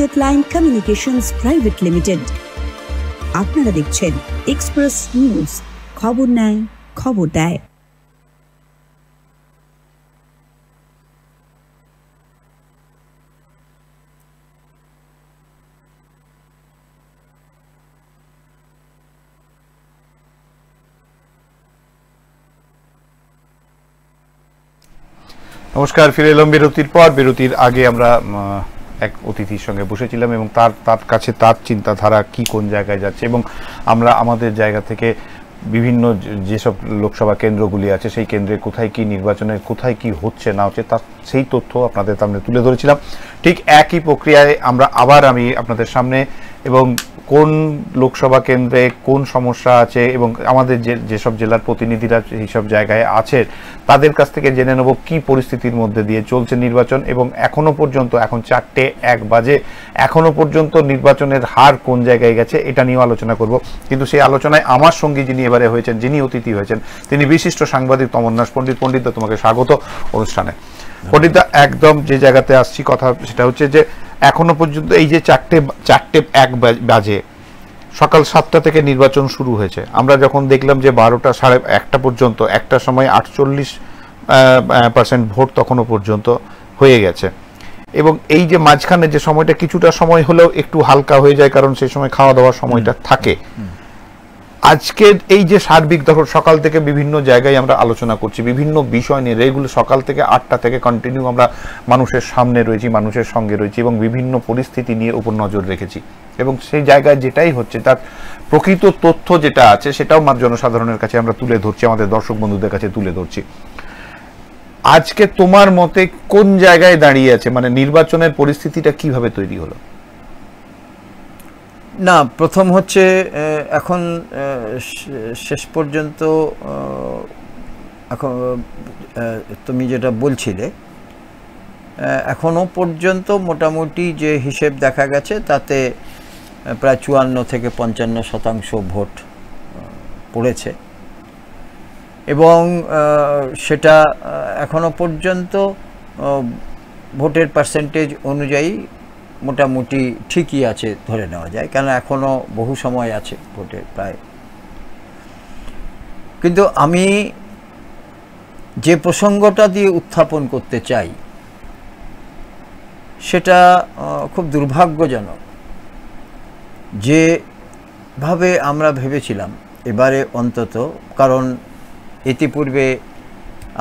Bullet line communications private limited. আপনারা দেখছেন express news, খবর নেয়, খবর দেয়। নমস্কার, ফিরে এলাম বিরতির পর। বিরতির আগে আমরা এক অতিথির সঙ্গে বসেছিলাম এবং তার কাছে তার চিন্তাধারা কি কোন জায়গায় যাচ্ছে এবং আমরা আমাদের জায়গা থেকে বিভিন্ন যেসব লোকসভা কেন্দ্রগুলি আছে সেই কেন্দ্রে কোথায় কি নির্বাচনের কোথায় কি হচ্ছে না হচ্ছে তার সেই তথ্য আপনাদের সামনে তুলে ধরেছিলাম। ঠিক একই প্রক্রিয়ায় আমি আপনাদের সামনে এবং কোন লোকসভা কেন্দ্রে কোন সমস্যা আছে এবং আমাদের যেসব জেলার প্রতিনিধিরা এইসব জায়গায় আছে তাদের কাছ থেকে জেনে নেব কি পরিস্থিতির মধ্যে দিয়ে চলছে নির্বাচন এবং এখনো পর্যন্ত, এখন 4:01 বাজে, এখনো পর্যন্ত নির্বাচনের হার কোন জায়গায় গেছে এটা নিয়েও আলোচনা করব। কিন্তু সেই আলোচনায় আমার সঙ্গী যিনি এবারে হয়েছেন, যিনি অতিথি হয়েছেন, তিনি বিশিষ্ট সাংবাদিক তমন্নাস পণ্ডিত। পণ্ডিতদা, তোমাকে স্বাগত অনুষ্ঠানে। পণ্ডিতদা, একদম যে জায়গাতে আসছি কথা সেটা হচ্ছে যে এখনো পর্যন্ত এই যে 4:01 বাজে, সকাল 7টা থেকে নির্বাচন শুরু হয়েছে। আমরা যখন দেখলাম যে 12টা সাড়ে 1টা পর্যন্ত, একটার সময় 48% ভোট তখনও পর্যন্ত হয়ে গেছে এবং এই যে মাঝখানে যে সময়টা কিছুটা সময় হলেও একটু হালকা হয়ে যায় কারণ সেই সময় খাওয়া দাওয়ার সময়টা থাকে। আজকের এই যে সার্বিক ধরো সকাল থেকে বিভিন্ন জায়গায় আমরা আলোচনা করছি বিভিন্ন বিষয় নিয়ে, এগুলো সকাল থেকে 8টা থেকে কন্টিনিউ আমরা মানুষের সামনে রয়েছি, মানুষের সঙ্গে রয়েছি এবং বিভিন্ন পরিস্থিতি নিয়ে উপর নজর রেখেছি এবং সেই জায়গায় যেটাই হচ্ছে তার প্রকৃত তথ্য যেটা আছে সেটাও জনসাধারণের কাছে আমরা তুলে ধরছি, আমাদের দর্শক বন্ধুদের কাছে তুলে ধরছি। আজকে তোমার মতে কোন জায়গায় দাঁড়িয়ে আছে, মানে নির্বাচনের পরিস্থিতিটা কিভাবে তৈরি হলো? না, প্রথম হচ্ছে এখন শেষ পর্যন্ত এখন তুমি যেটা বলছিলে, এখনো পর্যন্ত মোটামুটি যে হিসেব দেখা গেছে তাতে প্রায় 54 থেকে 55% ভোট পড়েছে এবং সেটা এখনো পর্যন্ত ভোটের পার্সেন্টেজ অনুযায়ী মোটামুটি ঠিকই আছে ধরে নেওয়া যায়, কেন এখনো বহু সময় আছে ভোটের প্রায়। কিন্তু আমি যে প্রসঙ্গটা দিয়ে উত্থাপন করতে চাই সেটা খুব দুর্ভাগ্যজনক, যেভাবে আমরা ভেবেছিলাম এবারে অন্তত, কারণ ইতিপূর্বে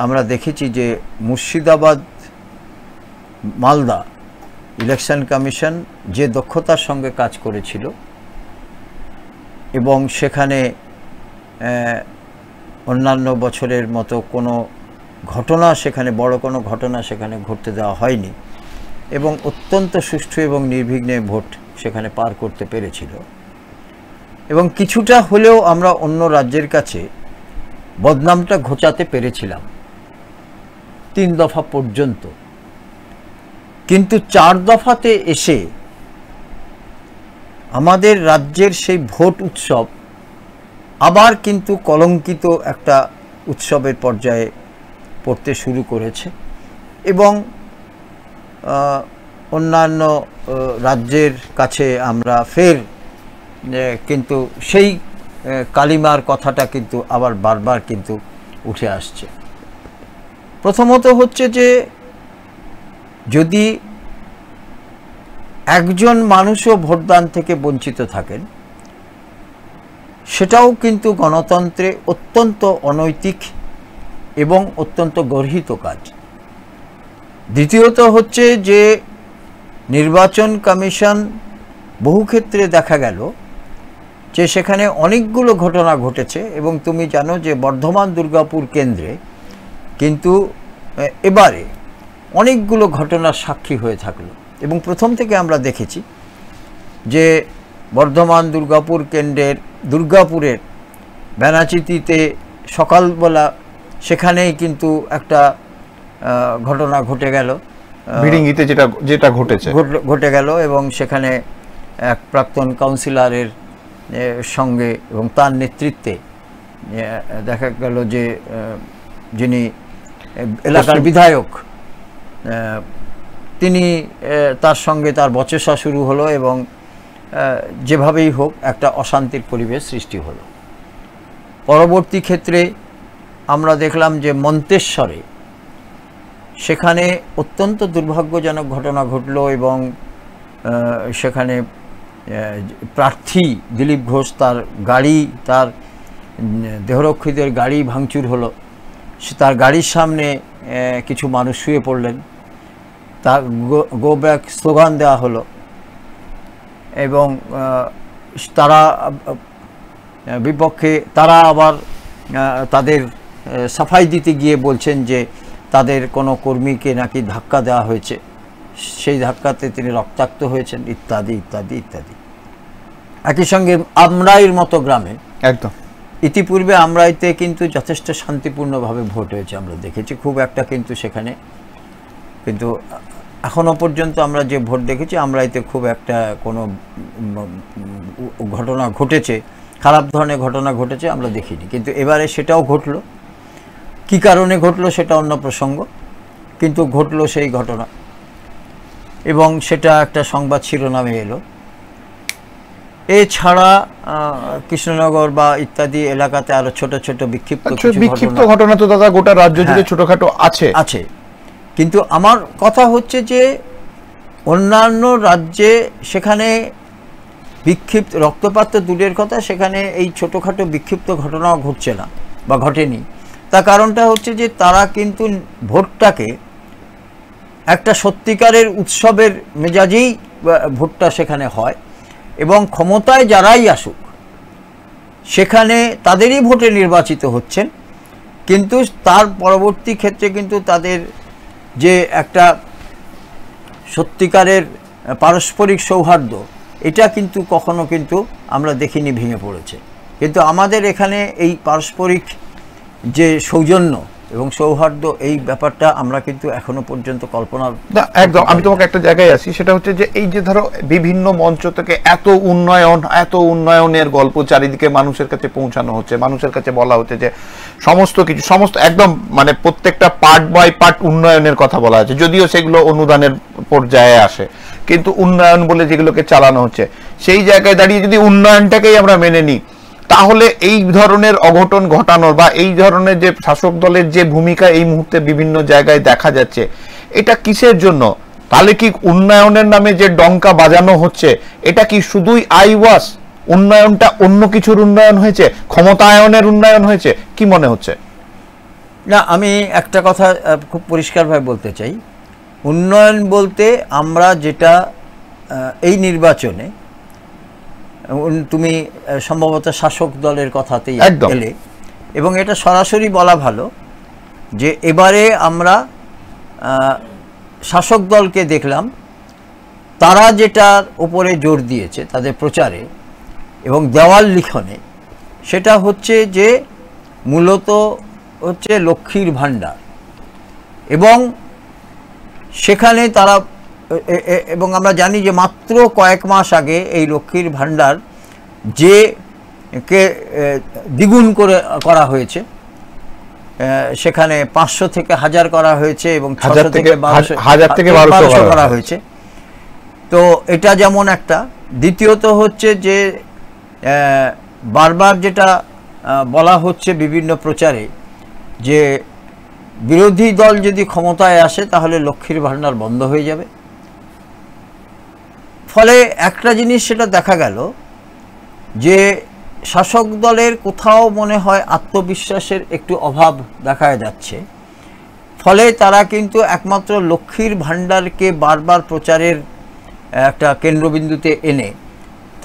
আমরা দেখেছি যে মুর্শিদাবাদ, মালদা ইলেকশন কমিশন যে দক্ষতার সঙ্গে কাজ করেছিল এবং সেখানে অন্যান্য বছরের মতো কোনো ঘটনা, সেখানে বড় কোনো ঘটনা সেখানে ঘটতে দেওয়া হয়নি এবং অত্যন্ত সুষ্ঠু এবং নির্বিঘ্নে ভোট সেখানে পার করতে পেরেছিল এবং কিছুটা হলেও আমরা অন্য রাজ্যের কাছে বদনামটা ঘোচাতে পেরেছিলাম 3 দফা পর্যন্ত। কিন্তু 4 দফাতে এসে আমাদের রাজ্যের সেই ভোট উৎসব আবার কিন্তু কলঙ্কিত একটা উৎসবের পর্যায়ে পড়তে শুরু করেছে এবং অন্যান্য রাজ্যের কাছে আমরা ফের কিন্তু সেই কালিমার কথাটা কিন্তু আবার বারবার কিন্তু উঠে আসছে। প্রথমত হচ্ছে যে যদি একজন মানুষও ভোটদান থেকে বঞ্চিত থাকেন সেটাও কিন্তু গণতন্ত্রে অত্যন্ত অনৈতিক এবং অত্যন্ত গর্হিত কাজ। দ্বিতীয়ত হচ্ছে যে নির্বাচন কমিশন বহু ক্ষেত্রে দেখা গেল যে সেখানে অনেকগুলো ঘটনা ঘটেছে এবং তুমি জানো যে বর্ধমান দুর্গাপুর কেন্দ্রে কিন্তু এবারে অনেকগুলো ঘটনার সাক্ষী হয়ে থাকলো এবং প্রথম থেকে আমরা দেখেছি যে বর্ধমান দুর্গাপুর কেন্দ্রের দুর্গাপুরের বেনাচিতিতে সকালবেলা সেখানেই কিন্তু একটা ঘটনা ঘটে গেল, ভিড়িঙ্গিতে যেটা ঘটে গেল এবং সেখানে এক প্রাক্তন কাউন্সিলরের সঙ্গে এবং তার নেতৃত্বে দেখা গেল যে যিনি এলাকার বিধায়ক তিনি তার সঙ্গে তার বচসা শুরু হলো এবং যেভাবেই হোক একটা অশান্তির পরিবেশ সৃষ্টি হলো। পরবর্তী ক্ষেত্রে আমরা দেখলাম যে মন্তেশ্বরে সেখানে অত্যন্ত দুর্ভাগ্যজনক ঘটনা ঘটল এবং সেখানে প্রার্থী দিলীপ ঘোষ তার গাড়ি, তার দেহরক্ষীদের গাড়ি ভাঙচুর হলো। তার গাড়ির সামনে কিছু মানুষ শুয়ে পড়লেন, তার গো ব্যাক স্লোগান দেওয়া হলো এবং তারা বিপক্ষে তারা আবার তাদের সাফাই দিতে গিয়ে বলছেন যে তাদের কোনো কর্মীকে নাকি ধাক্কা দেওয়া হয়েছে, সেই ধাক্কাতে তিনি রক্তাক্ত হয়েছেন ইত্যাদি ইত্যাদি ইত্যাদি। একই সঙ্গে আমরাইয়ের মতো গ্রামে একদম ইতিপূর্বে আমরাইতে কিন্তু যথেষ্ট শান্তিপূর্ণভাবে ভোট হয়েছে, আমরা দেখেছি। খুব একটা কিন্তু সেখানে কিন্তু এখনও পর্যন্ত আমরা যে ভোট দেখেছি আমরাইতে খুব একটা কোনো ঘটনা ঘটেছে, খারাপ ধরনের ঘটনা ঘটেছে আমরা দেখিনি। কিন্তু এবারে সেটাও ঘটল। কী কারণে ঘটলো সেটা অন্য প্রসঙ্গ, কিন্তু ঘটলো সেই ঘটনা এবং সেটা একটা সংবাদ শিরোনামে এলো। এছাড়া কৃষ্ণনগর বা ইত্যাদি এলাকাতে আরো ছোট ছোট বিক্ষিপ্ত ঘটনা তো দাদা গোটা রাজ্য জুড়ে ছোটখাটো আছে। কিন্তু আমার কথা হচ্ছে যে অন্যান্য রাজ্যে সেখানে বিক্ষিপ্ত রক্তপাত তো দূরের কথা, সেখানে এই ছোটোখাটো বিক্ষিপ্ত ঘটনাও ঘটছে না বা ঘটেনি। তার কারণটা হচ্ছে যে তারা কিন্তু ভোটটাকে একটা সত্যিকারের উৎসবের মেজাজেই ভোটটা সেখানে হয় এবং ক্ষমতায় যারাই আসুক সেখানে তাদেরই ভোটে নির্বাচিত হচ্ছেন, কিন্তু তার পরবর্তী ক্ষেত্রে কিন্তু তাদের যে একটা সত্যিকারের পারস্পরিক সৌহার্দ্য এটা কিন্তু কখনো কিন্তু আমরা দেখিনি, ভেঙে পড়েছে। কিন্তু আমাদের এখানে এই পারস্পরিক যে সৌজন্য এবং সৌহার্দ্য এই ব্যাপারটা আমরা কিন্তু এখনো পর্যন্ত কল্পনা একদম। আমি তোমাকে একটা জায়গায় আসি, সেটা হচ্ছে যে এই যে ধরো বিভিন্ন মঞ্চ থেকে এত উন্নয়নের গল্প চারিদিকে মানুষের কাছে পৌঁছানো হচ্ছে, মানুষের কাছে বলা হচ্ছে যে সমস্ত একদম মানে প্রত্যেকটা পার্ট বাই পার্ট উন্নয়নের কথা বলা হচ্ছে, যদিও সেগুলো অনুদানের পর্যায়ে আসে, কিন্তু উন্নয়ন বলে যেগুলোকে চালানো হচ্ছে সেই জায়গায় দাঁড়িয়ে যদি উন্নয়নটাকেই আমরা মেনে নিই তাহলে এই ধরনের অঘটন ঘটানোর বা এই ধরনের যে শাসক দলের যে ভূমিকা এই মুহূর্তে বিভিন্ন জায়গায় দেখা যাচ্ছে এটা কিসের জন্য? তাহলে কি উন্নয়নের নামে যে ডঙ্কা বাজানো হচ্ছে এটা কি শুধুই আইওয়াস? উন্নয়নটা অন্য কিছুর উন্নয়ন হয়েছে, ক্ষমতায়নের উন্নয়ন হয়েছে, কি মনে হচ্ছে? না, আমি একটা কথা খুব পরিষ্কারভাবে বলতে চাই। উন্নয়ন বলতে আমরা যেটা এই নির্বাচনে তুমি সম্ভবত শাসক দলের কথাতেই এলে এবং এটা সরাসরি বলা ভালো যে এবারে আমরা শাসক দলকে দেখলাম তারা যেটার উপরে জোর দিয়েছে তাদের প্রচারে এবং দেওয়াল লিখনে, সেটা হচ্ছে যে মূলত হচ্ছে লক্ষ্মীর ভাণ্ডার এবং সেখানে তারা এবং আমরা জানি যে মাত্র কয়েক মাস আগে এই লক্ষ্মীর ভাণ্ডার যে কে দ্বিগুণ করা হয়েছে, সেখানে 500 থেকে 1000 করা হয়েছে এবং 600 থেকে 1200 করা হয়েছে। তো এটা যেমন একটা। দ্বিতীয়ত হচ্ছে যে বারবার যেটা বলা হচ্ছে বিভিন্ন প্রচারে যে বিরোধী দল যদি ক্ষমতায় আসে তাহলে লক্ষ্মীর ভাণ্ডার বন্ধ হয়ে যাবে। ফলে একটা জিনিস সেটা দেখা গেল যে শাসক দলের কোথাও মনে হয় আত্মবিশ্বাসের একটু অভাব দেখা যাচ্ছে। ফলে তারা কিন্তু একমাত্র লক্ষ্মীর ভাণ্ডারকে বারবার প্রচারের একটা কেন্দ্রবিন্দুতে এনে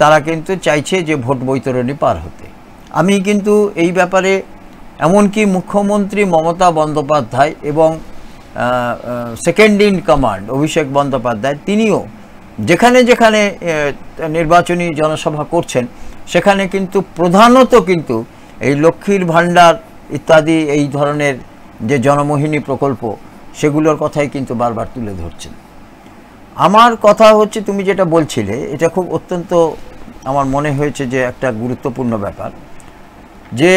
তারা কিন্তু চাইছে যে ভোট বৈতরণী পার হতে। আমি কিন্তু এই ব্যাপারে এমনকি মুখ্যমন্ত্রী মমতা বন্দ্যোপাধ্যায় এবং second in command Abhishek Bandyopadhyay তিনিও যেখানে যেখানে নির্বাচনী জনসভা করছেন সেখানে কিন্তু প্রধানত কিন্তু এই লক্ষ্মীর ভাণ্ডার ইত্যাদি এই ধরনের যে জনমোহিনী প্রকল্প সেগুলোর কথাই কিন্তু বারবার তুলে ধরছেন। আমার কথা হচ্ছে তুমি যেটা বলছিলে এটা খুব অত্যন্ত আমার মনে হয়েছে যে একটা গুরুত্বপূর্ণ ব্যাপার, যে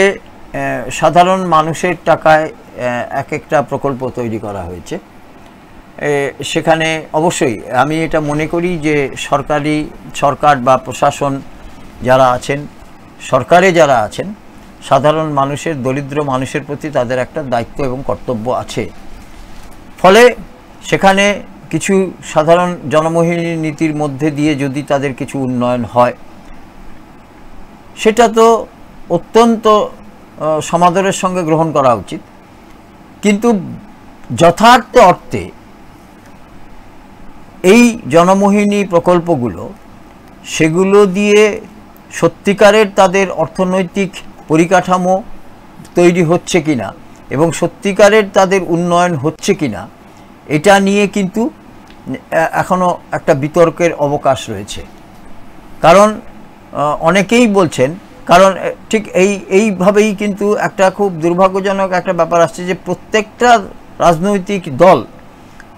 সাধারণ মানুষের টাকায় এক একটা প্রকল্প তৈরি করা হয়েছে সেখানে অবশ্যই আমি এটা মনে করি যে সরকার বা প্রশাসন যারা আছেন, সরকারে যারা আছেন, সাধারণ মানুষের, দরিদ্র মানুষের প্রতি তাদের একটা দায়িত্ব এবং কর্তব্য আছে। ফলে সেখানে কিছু সাধারণ জনমোহিনী নীতির মধ্যে দিয়ে যদি তাদের কিছু উন্নয়ন হয়, সেটা তো অত্যন্ত সমাদরের সঙ্গে গ্রহণ করা উচিত। কিন্তু যথার্থ অর্থে এই জনমোহিনী প্রকল্পগুলো, সেগুলো দিয়ে সত্যিকারের তাদের অর্থনৈতিক পরিকাঠামো তৈরি হচ্ছে কিনা এবং সত্যিকারের তাদের উন্নয়ন হচ্ছে কিনা, এটা নিয়ে কিন্তু এখনও একটা বিতর্কের অবকাশ রয়েছে। কারণ অনেকেই বলছেন, কারণ ঠিক এইভাবেই কিন্তু একটা খুব দুর্ভাগ্যজনক একটা ব্যাপার আসছে যে প্রত্যেকটা রাজনৈতিক দল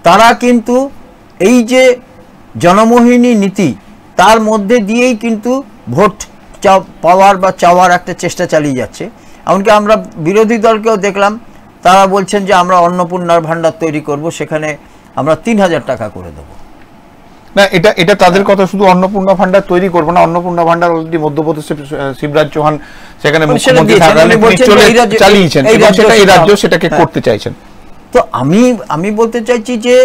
তারা কিন্তু এই যে জনমোহিনী নীতি, তার মধ্যে দিয়েই কিন্তু ভোট পাওয়ার বা চাওয়ার একটা চেষ্টা চালিয়ে যাচ্ছে। এমনকি আমরা বিরোধী দলকেও দেখলাম, তারা বলছেন যে আমরা অন্নপূর্ণার ভাণ্ডার তৈরি করব, সেখানে আমরা ৩,০০০ টাকা করে দেবো। না, এটা তাদের কথা। শুধু অন্নপূর্ণা ভাণ্ডার তৈরি করবো না, অন্নপূর্ণা ভাণ্ডার অলরেডি মধ্যপ্রদেশে শিবরাজ চৌহান সেখানে মুখ্যমন্ত্রী চালিয়েছেন এবং সেটা এই রাজ্য সেটাকে করতে চাইছেন। তো আমি বলতে চাইছি যে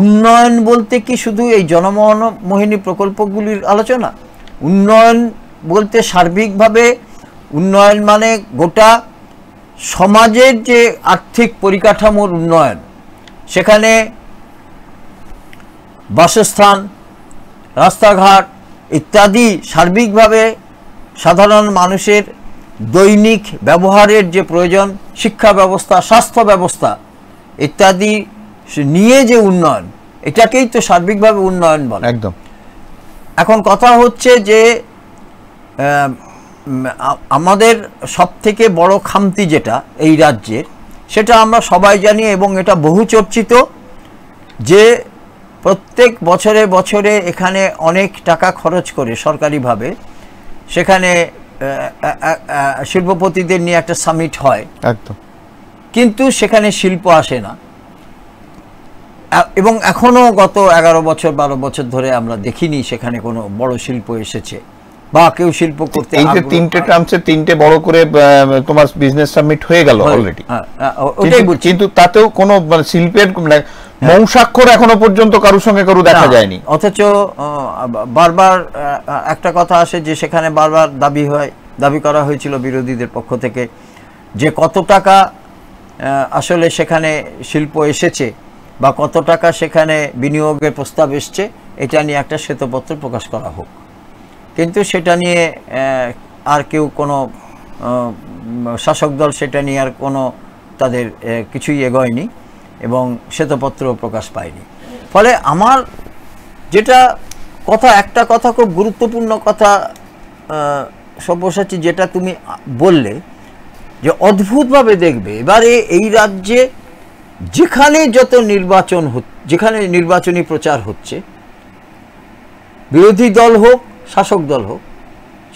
উন্নয়ন বলতে কি শুধু এই জনমোহিনী প্রকল্পগুলির আলোচনা? উন্নয়ন বলতে সার্বিকভাবে উন্নয়ন মানে গোটা সমাজের যে আর্থিক পরিকাঠামোর উন্নয়ন, সেখানে বাসস্থান, রাস্তাঘাট ইত্যাদি সার্বিকভাবে সাধারণ মানুষের দৈনিক ব্যবহারের যে প্রয়োজন, শিক্ষা ব্যবস্থা, স্বাস্থ্য ব্যবস্থা ইত্যাদি নিয়ে যে উন্নয়ন, এটাকেই তো সার্বিকভাবে উন্নয়ন বলে। একদম। এখন কথা হচ্ছে যে আমাদের সবথেকে বড় খামতি যেটা এই রাজ্যের, সেটা আমরা সবাই জানি এবং এটা বহু চর্চিত, যে প্রত্যেক বছরে বছরে এখানে অনেক টাকা খরচ করে সরকারিভাবে সেখানে শিল্পপতিদের নিয়ে একটা সামিট হয়, একদম, কিন্তু সেখানে শিল্প আসে না। এবং এখনও গত 11 বছর 12 বছর ধরে আমরা দেখিনি সেখানে কোনো বড় শিল্প এসেছে বা কেউ শিল্প করতে। এই যে তিনটে টার্মসে তিনটে বড় করে তোমার বিজনেস সামিট হয়ে গেল অলরেডি, ওটাই বলছি, কিন্তু তাতেও কোনো মানে শিল্পের মৌসাক্ষর এখনো পর্যন্ত কারোর সঙ্গে কারো দেখা যায়নি। অথচ বারবার একটা কথা আসে যে সেখানে বারবার দাবি করা হয়েছিল বিরোধীদের পক্ষ থেকে যে কত টাকা আসলে সেখানে শিল্প এসেছে বা কত টাকা সেখানে বিনিয়োগের প্রস্তাব এসছে, এটা নিয়ে একটা শ্বেতপত্র প্রকাশ করা হোক। কিন্তু সেটা নিয়ে আর কেউ, কোনো শাসক দল সেটা নিয়ে আর কোনো তাদের কিছুই এগোয়নি এবং শ্বেতপত্র প্রকাশ পায়নি। ফলে আমার যেটা কথা, একটা কথা খুব গুরুত্বপূর্ণ কথা সব্যসাচী, যেটা তুমি বললে যে অদ্ভুতভাবে দেখবে এবারে এই রাজ্যে যেখানে যত নির্বাচন যেখানে নির্বাচনী প্রচার হচ্ছে, বিরোধী দল হোক শাসক দল হোক,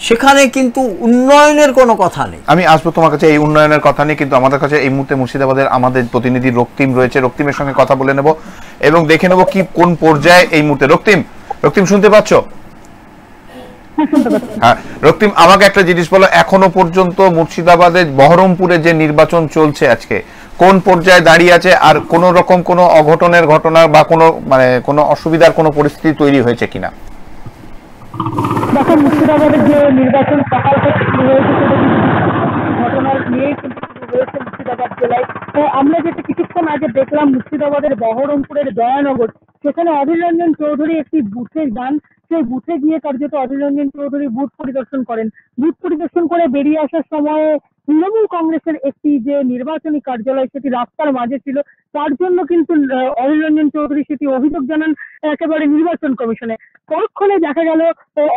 সেখানে কিন্তু উন্নয়নের কোনো কথা নেই। আমি আসবো তোমার কাছে এই উন্নয়নের কথা নিয়ে, কিন্তু আমাদের কাছে এই মুহূর্তে মুর্শিদাবাদের আমাদের প্রতিনিধি রক্তিম রয়েছে। রক্তিমের সঙ্গে কথা বলে নেব এবং দেখে নেব কি কোন পর্যায়ে এই মুহূর্তে। রক্তিম শুনতে পাচ্ছ? হ্যাঁ রক্তিম, আমাকে একটা জিনিস বলো, এখনো পর্যন্ত মুর্শিদাবাদের বহরমপুরে যে নির্বাচন চলছে আজকে কোন পর্যায়ে দাঁড়িয়ে আছে, আর কোন রকম কোনো অঘটনের ঘটনা বা কোনো অসুবিধার কোনো পরিস্থিতি তৈরি হয়েছে কিনা? দেখো, মুর্শিদাবাদের যে নির্বাচন সকালটা শুরু হয়েছে ঘটনার নিয়েই কিন্তু শুরু হয়েছে মুর্শিদাবাদ জেলায়। তো আমরা যেটা কিছুক্ষণ আগে দেখলাম মুর্শিদাবাদের বহরমপুরের দয়ানগর, সেখানে অধীর রঞ্জন চৌধুরী একটি বুথে যান। সেই বুথে গিয়ে কার্যত অধীর রঞ্জন চৌধুরী বুথ পরিদর্শন করেন। বুথ পরিদর্শন করে বেরিয়ে আসার সময়ে তৃণমূল কংগ্রেসের একটি যে নির্বাচনী কার্যালয় সেটি রাস্তার মাঝে ছিল, তার জন্য কিন্তু অধীর রঞ্জন চৌধুরী সেটি অভিযোগ জানান একেবারে নির্বাচন কমিশনে। পরক্ষণে দেখা গেল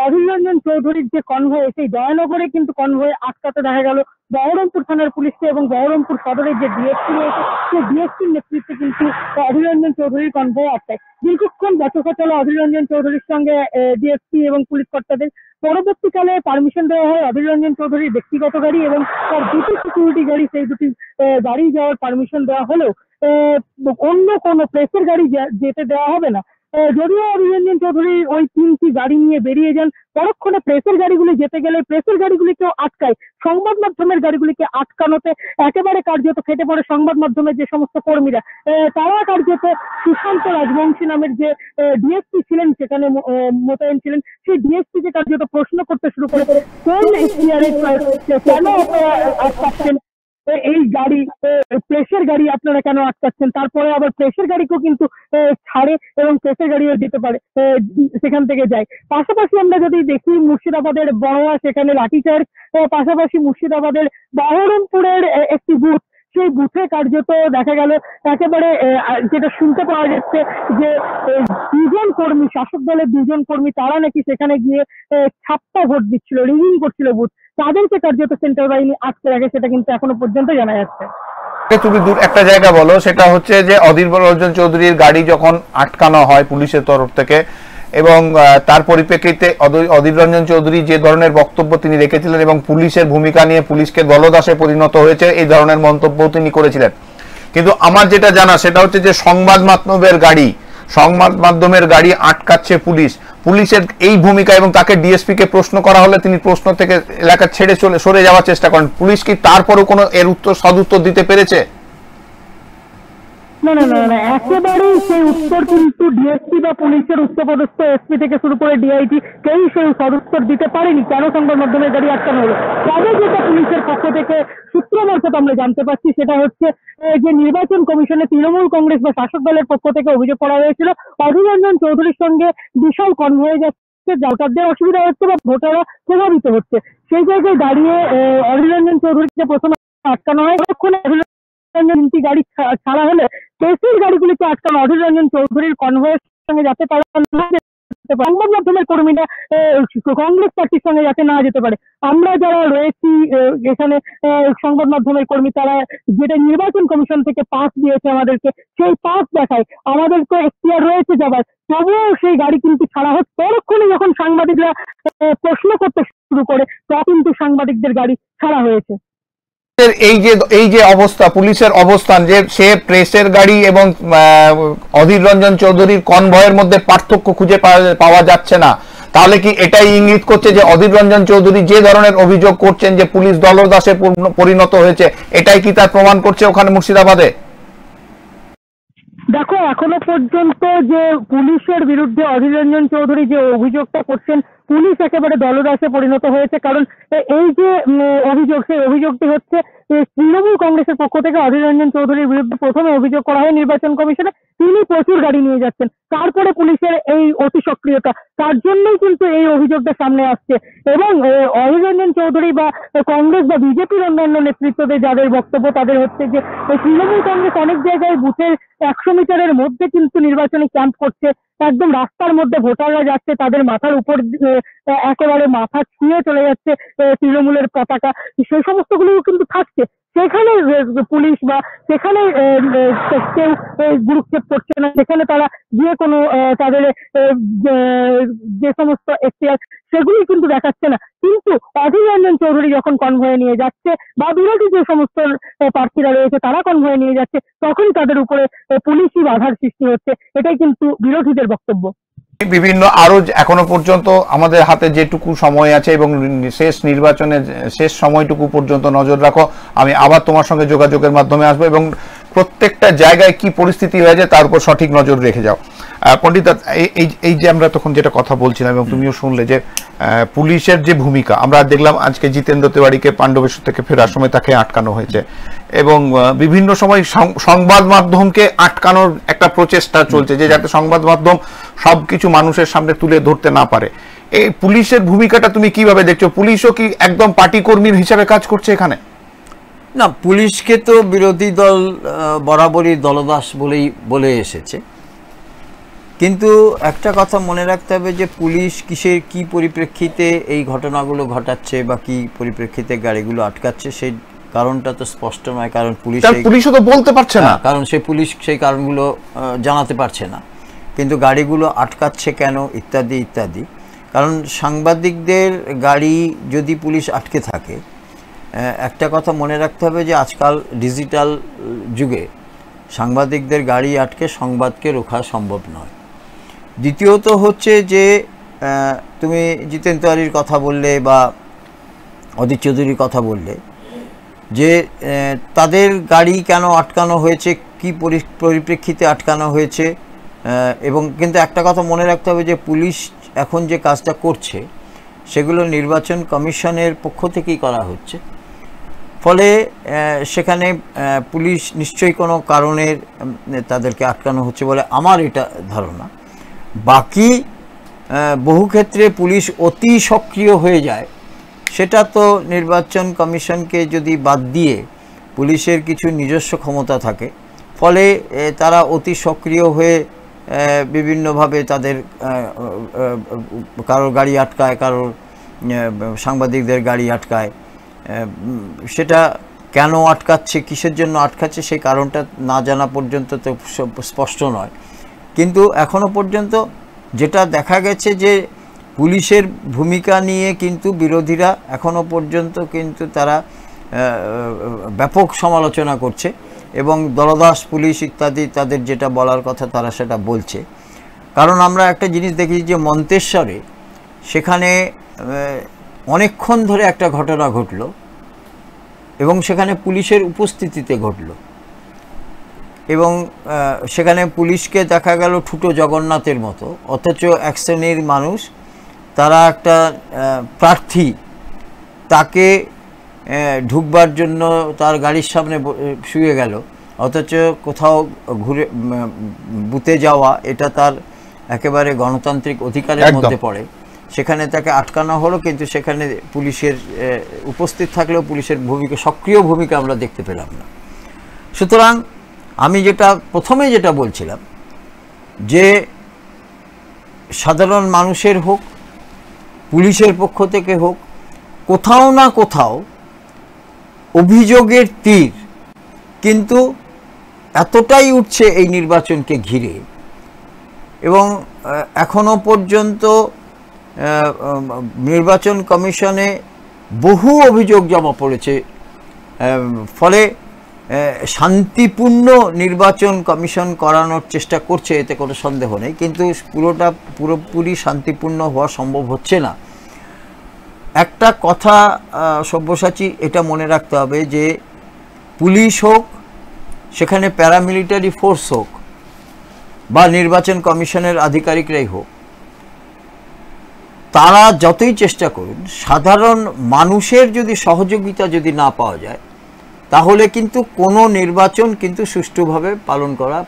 অধীর রঞ্জন চৌধুরীর যে কনভয়, সেই দয়ানগরে কিন্তু কনভয় আটকাতে দেখা গেল বহরমপুর থানার পুলিশকে এবং বহরমপুর সদরের যে ডিএসপি রয়েছে সেই ডিএসপির নেতৃত্বে কিন্তু অধীর রঞ্জন চৌধুরীর কনভয় আটকায়। দীর্ঘক্ষণ বচসা চলা অধীর রঞ্জন চৌধুরীর সঙ্গে ডিএসপি এবং পুলিশ কর্তাদের। পরবর্তীকালে পারমিশন দেওয়া হয় অধীর রঞ্জন চৌধুরীর ব্যক্তিগত গাড়ি এবং তার দুটি সিকিউরিটি গাড়ি, সেই দুটি গাড়ি যাওয়ার পারমিশন দেওয়া হলেও অন্য কোনো প্রেসের গাড়ি যেতে দেওয়া হবে না। যদিও অধীর রঞ্জন চৌধুরী ওই 3টি গাড়ি নিয়ে বেরিয়ে যান, পরক্ষণে প্রেসের গাড়িগুলি যেতে গেলে প্রেসের গাড়িগুলিকেও আটকায়। সংবাদ মাধ্যমের গাড়িগুলিকে আটকানোতে একেবারে কার্যত ফেটে পড়ে সংবাদ মাধ্যমের যে সমস্ত কর্মীরা। তারা কার্যত সুশান্ত রাজবংশী নামের যে ডিএসপি ছিলেন সেখানে মোতায়েন ছিলেন, সেই ডিএসপি কে কার্যত প্রশ্ন করতে শুরু করে কোন এখতিয়ারে কেন আটকাচ্ছেন এই গাড়ি, প্রেসের গাড়ি আপনারা কেন আটকাচ্ছেন। তারপরে আবার প্রেসের গাড়িকেও কিন্তু ছাড়ে এবং প্রেসের গাড়িও যেতে পারে, সেখান থেকে যায়। পাশাপাশি আমরা যদি দেখি মুর্শিদাবাদের বড়োয়া সেখানে লাঠিচার্জ, পাশাপাশি মুর্শিদাবাদের বহরমপুরের একটি বুথ, সেই বুথে কার্যত দেখা গেল একেবারে যেটা শুনতে পাওয়া যাচ্ছে যে দুজন কর্মী, শাসক দলের দুজন কর্মী, তারা নাকি সেখানে গিয়ে ছাপ্পা ভোট দিচ্ছিল, রিগিং করছিল বুথ, তাদেরকে কার্যত সেন্ট্রাল বাহিনী আটকে রাখে, সেটা কিন্তু এখনো পর্যন্ত জানা যাচ্ছে। তুমি দূর একটা জায়গা বলো, সেটা হচ্ছে যে অধীর রঞ্জন চৌধুরীর গাড়ি যখন আটকানো হয় পুলিশের তরফ থেকে এবং তার পরিপ্রেক্ষিতে অধীর রঞ্জন চৌধুরী যে ধরনের বক্তব্য তিনি রেখেছিলেন এবং পুলিশের ভূমিকা নিয়ে পুলিশকে দলদাসে পরিণত হয়েছে এই ধরনের মন্তব্য তিনি করেছিলেন। কিন্তু আমার যেটা জানা সেটা হচ্ছে যে সংবাদ মাধ্যমের গাড়ি আটকাচ্ছে পুলিশের এই ভূমিকা এবং তাকে ডিএসপি কে প্রশ্ন করা হলে তিনি প্রশ্ন থেকে এলাকা ছেড়ে সরে যাওয়ার চেষ্টা করেন। পুলিশ কি তারপরও কোনো এর সদুত্তর দিতে পেরেছে? না, একেবারেই সেই উত্তর কিন্তু ডিএসপি বা পুলিশের উচ্চপদস্থ এসপি থেকে শুরু করে ডিআইজি কেউ সেই সদুত্তর দিতে পারেনি কেন সংবাদ মাধ্যমের গাড়ি আটকানো হলো। তবে যেটা পুলিশের পক্ষ থেকে সূত্র মারফত আমরা জানতে পারছি সেটা হচ্ছে যে নির্বাচন কমিশনে তৃণমূল কংগ্রেস বা শাসক দলের পক্ষ থেকে অভিযোগ করা হয়েছিল অধীর রঞ্জন চৌধুরীর সঙ্গে বিশাল কনভয়ে যাচ্ছে, ভোটারদের অসুবিধা হচ্ছে বা ভোটাররা প্রভাবিত হচ্ছে। সেই জায়গায় দাঁড়িয়ে অধীর রঞ্জন চৌধুরীকে প্রথমে আটকানো হয়। তিনটি গাড়ি ছাড়া হলে প্রেসের গাড়িগুলিকে আটকানো অধীর রঞ্জন চৌধুরীর কনভয়ের সঙ্গে যাতে তারা না যেতে পারে, সংবাদ মাধ্যমের কর্মীরা কংগ্রেস পার্টির সঙ্গে যাতে না যেতে পারে। আমরা যারা রয়েছি এখানে সংবাদ মাধ্যমের কর্মী, তারা যেটা নির্বাচন কমিশন থেকে পাস দিয়েছে আমাদেরকে, সেই পাস দেখায় আমাদেরকে এখতিয়ার রয়েছে যাবার, তবুও সেই গাড়ি কিন্তু ছাড়া হচ্ছে। পরক্ষণে যখন সাংবাদিকরা প্রশ্ন করতে শুরু করে তখন কিন্তু সাংবাদিকদের গাড়ি ছাড়া হয়েছে। এই যে অবস্থা, পুলিশের অবস্থান যে সে প্রেসের গাড়ি এবং অধীর রঞ্জন চৌধুরীর কনভয়ের মধ্যে পার্থক্য খুঁজে পাওয়া যাচ্ছে না, তাহলে কি এটাই ইঙ্গিত করছে যে অধীর রঞ্জন চৌধুরী যে ধরনের অভিযোগ করছেন যে পুলিশ দলদাসে পরিণত হয়েছে, এটাই কি তার প্রমাণ করছে ওখানে মুর্শিদাবাদে? দেখো, এখনো পর্যন্ত যে পুলিশের বিরুদ্ধে অধীর রঞ্জন চৌধুরী যে অভিযোগটা করছেন, পুলিশ একেবারে দলদাসে পরিণত হয়েছে। কারণ এই যে অভিযোগ, সেই অভিযোগটি হচ্ছে তৃণমূল কংগ্রেসের পক্ষ থেকে অধীর রঞ্জন চৌধুরীর বিরুদ্ধে প্রথমে অভিযোগ করা হয় নির্বাচন কমিশনে, তিনি প্রচুর গাড়ি নিয়ে যাচ্ছেন। তারপরে পুলিশের এই অতি সক্রিয়তা, তার জন্যই কিন্তু এই অভিযোগটা সামনে আসছে। এবং অধীর রঞ্জন চৌধুরী বা কংগ্রেস বা বিজেপির অন্যান্য নেতৃত্বদের যাদের বক্তব্য, তাদের হচ্ছে যে তৃণমূল কংগ্রেস অনেক জায়গায় বুথের 100 মিটারের মধ্যে কিন্তু নির্বাচনী ক্যাম্প করছে, একদম রাস্তার মধ্যে ভোটাররা যাচ্ছে, তাদের মাথার উপর একেবারে মাথা ছুঁয়ে চলে যাচ্ছে তৃণমূলের পতাকা, সেই সমস্তগুলো কিন্তু থাকছে। সেখানে পুলিশ বা সেখানে কেউ গুরুক্ষেপ করছে না, সেখানে তারা যে কোনো তাদের যে সমস্ত এখতিয়ার সেগুলি কিন্তু দেখাচ্ছে না। কিন্তু অধীর রঞ্জন চৌধুরী যখন কনভয়ে নিয়ে যাচ্ছে বা বিরোধী যে সমস্ত প্রার্থীরা রয়েছে তারা কনভয়ে নিয়ে যাচ্ছে, তখনই তাদের উপরে পুলিশি বাধার সৃষ্টি হচ্ছে, এটাই কিন্তু বিরোধীদের বক্তব্য। বিভিন্ন আরো এখনো পর্যন্ত আমাদের হাতে যেটুকু সময় আছে এবং শেষ নির্বাচনের শেষ সময়টুকু পর্যন্ত নজর রাখো, আমি আবার তোমার সঙ্গে যোগাযোগের মাধ্যমে আসবো এবং প্রত্যেকটা জায়গায় কি পরিস্থিতি হয়েছে তার উপর সঠিক নজর রেখে যাও। পণ্ডিতা, এই যে আমরা তখন যেটা কথা বলছিলাম এবং তুমিও শুনলে যে পুলিশের যে ভূমিকা, আমরা দেখলাম আজকে জিতেন্দ্র তিওয়ারিকে পাণ্ডবেশ্বর থেকে ফেরার সময় তাকে আটকানো হয়েছে এবং বিভিন্ন সময় সংবাদ মাধ্যমকে আটকানোর একটা প্রচেষ্টা চলছে যে যাতে সংবাদ মাধ্যম সবকিছু মানুষের সামনে তুলে ধরতে না পারে। এই পুলিশের ভূমিকাটা তুমি কিভাবে দেখছো? পুলিশও কি একদম পার্টি কর্মীর হিসাবে কাজ করছে এখানে? না, পুলিশকে তো বিরোধী দল বরাবরই দলদাস বলে এসেছে। কিন্তু একটা কথা মনে রাখতে হবে যে পুলিশ কিসের কি পরিপ্রেক্ষিতে এই ঘটনাগুলো ঘটাচ্ছে বা কি পরিপ্রেক্ষিতে গাড়িগুলো আটকাচ্ছে সেই কারণটা তো স্পষ্ট নয়, কারণ পুলিশও তো বলতে পারছে না, কারণ পুলিশ সেই কারণগুলো জানাতে পারছে না। কিন্তু গাড়িগুলো আটকাচ্ছে কেন ইত্যাদি ইত্যাদি। কারণ সাংবাদিকদের গাড়ি যদি পুলিশ আটকে থাকে, একটা কথা মনে রাখতে হবে যে আজকাল ডিজিটাল যুগে সাংবাদিকদের গাড়ি আটকে সংবাদকে রোখা সম্ভব নয়। দ্বিতীয়ত হচ্ছে যে তুমি জিতেন তিওয়ারির কথা বললে বা অদিত চৌধুরীর কথা বললে যে তাদের গাড়ি কেন আটকানো হয়েছে, কি পরিপ্রেক্ষিতে আটকানো হয়েছে, এবং কিন্তু একটা কথা মনে রাখতে হবে যে পুলিশ এখন যে কাজটা করছে সেগুলো নির্বাচন কমিশনের পক্ষ থেকেই করা হচ্ছে। ফলে সেখানে পুলিশ নিশ্চয়ই কোনো কারণের তাদেরকে আটকানো হচ্ছে বলে আমার এটা ধারণা। বাকি বহু ক্ষেত্রে পুলিশ অতি সক্রিয় হয়ে যায়, সেটা তো নির্বাচন কমিশনকে যদি বাদ দিয়ে পুলিশের কিছু নিজস্ব ক্ষমতা থাকে, ফলে তারা অতি সক্রিয় হয়ে বিভিন্নভাবে তাদের কারোর গাড়ি আটকায়, কারোর সাংবাদিকদের গাড়ি আটকায়। সেটা কেন আটকাচ্ছে, কিসের জন্য আটকাচ্ছে সেই কারণটা না জানা পর্যন্ত তো স্পষ্ট নয়। কিন্তু এখনো পর্যন্ত যেটা দেখা গেছে যে পুলিশের ভূমিকা নিয়ে কিন্তু বিরোধীরা এখনো পর্যন্ত কিন্তু তারা ব্যাপক সমালোচনা করছে এবং দলদাস পুলিশ ইত্যাদি তাদের যেটা বলার কথা তারা সেটা বলছে। কারণ আমরা একটা জিনিস দেখি যে মন্তেশ্বরে সেখানে অনেকক্ষণ ধরে একটা ঘটনা ঘটলো এবং সেখানে পুলিশের উপস্থিতিতে ঘটলো, এবং সেখানে পুলিশকে দেখা গেল ঠুটো জগন্নাথের মতো, অথচ এক শ্রেণীর মানুষ তারা একটা প্রার্থী তাকে ঢুকবার জন্য তার গাড়ির সামনে শুয়ে গেল, অথচ কোথাও ঘুরে বুথে যাওয়া এটা তার একেবারে গণতান্ত্রিক অধিকারের মধ্যে পড়ে। সেখানে তাকে আটকানো হলো, কিন্তু সেখানে পুলিশের উপস্থিত থাকলেও পুলিশের ভূমিকা, সক্রিয় ভূমিকা আমরা দেখতে পেলাম না। সুতরাং আমি প্রথমে যেটা বলছিলাম যে সাধারণ মানুষের হোক, পুলিশের পক্ষ থেকে হোক, কোথাও না কোথাও অভিযোগের তীর কিন্তু এতটাই উঠছে এই নির্বাচনকে ঘিরে, এবং এখনো পর্যন্ত নির্বাচন কমিশনে বহু অভিযোগ জমা পড়েছে। ফলে শান্তিপূর্ণ নির্বাচন কমিশন করানোর চেষ্টা করছে, এতে কোনো সন্দেহ নেই, কিন্তু পুরোপুরি শান্তিপূর্ণ হওয়া সম্ভব হচ্ছে না। একটা কথা সব্যসাচী এটা মনে রাখতে হবে যে পুলিশ হোক, সেখানে প্যারামিলিটারি ফোর্স হোক বা নির্বাচন কমিশনের আধিকারিকরাই হোক, তারা যতই চেষ্টা করুন, সাধারণ মানুষের যদি সহযোগিতা যদি না পাওয়া যায় তাহলে কিন্তু কোনো নির্বাচন কিন্তু সুষ্ঠুভাবে পালন করা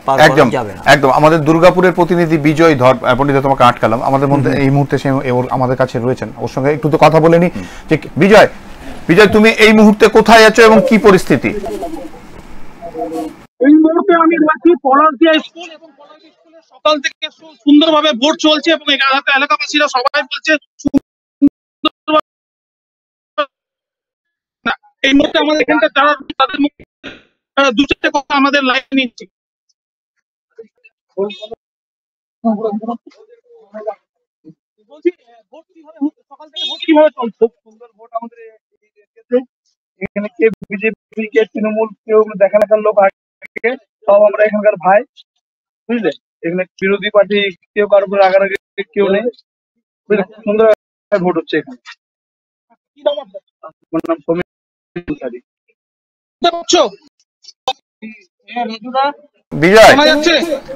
যাবে না। একদম। আমাদের দুর্গাপুরের প্রতিনিধি বিজয় ধর, পণ্ডিত তোমাকে আটকালাম, আমাদের মধ্যে এই মুহূর্তে সে আমাদের কাছে রয়েছেন, ওর সঙ্গে একটু তো কথা বলে নি। যে বিজয়, তুমি এই মুহূর্তে কোথায় আছো এবং কি পরিস্থিতি? এই মুহূর্তে আমি রয়েছি পলাশদিয়া স্কুল, এবং পলাশদিয়া স্কুলে সকাল থেকে সুন্দরভাবে ভোট চলছে এবং এলাকাবাসীরা সবাই বলছে এই মুহূর্তে আমাদের এখানটা যারা তাদের মুখে দু চারটে কথা আমাদের লাইভ নিচ্ছি। বলছি ভোট সকাল থেকে ভোট কিভাবে চলছে? সুন্দর ভোট আমাদের এখানে, কে বিজেপি কে তৃণমূল, কেউ দেখার লোক আগে, সব আমরা এখানকার ভাই, বুঝলে। এখানে বিরোধী পার্টি কেউ কারোর উপর রাগারাগি কেউ নেই, বুঝলে। সুন্দর ভোট হচ্ছে এখানে। আমার নাম সমীর। বিজয়,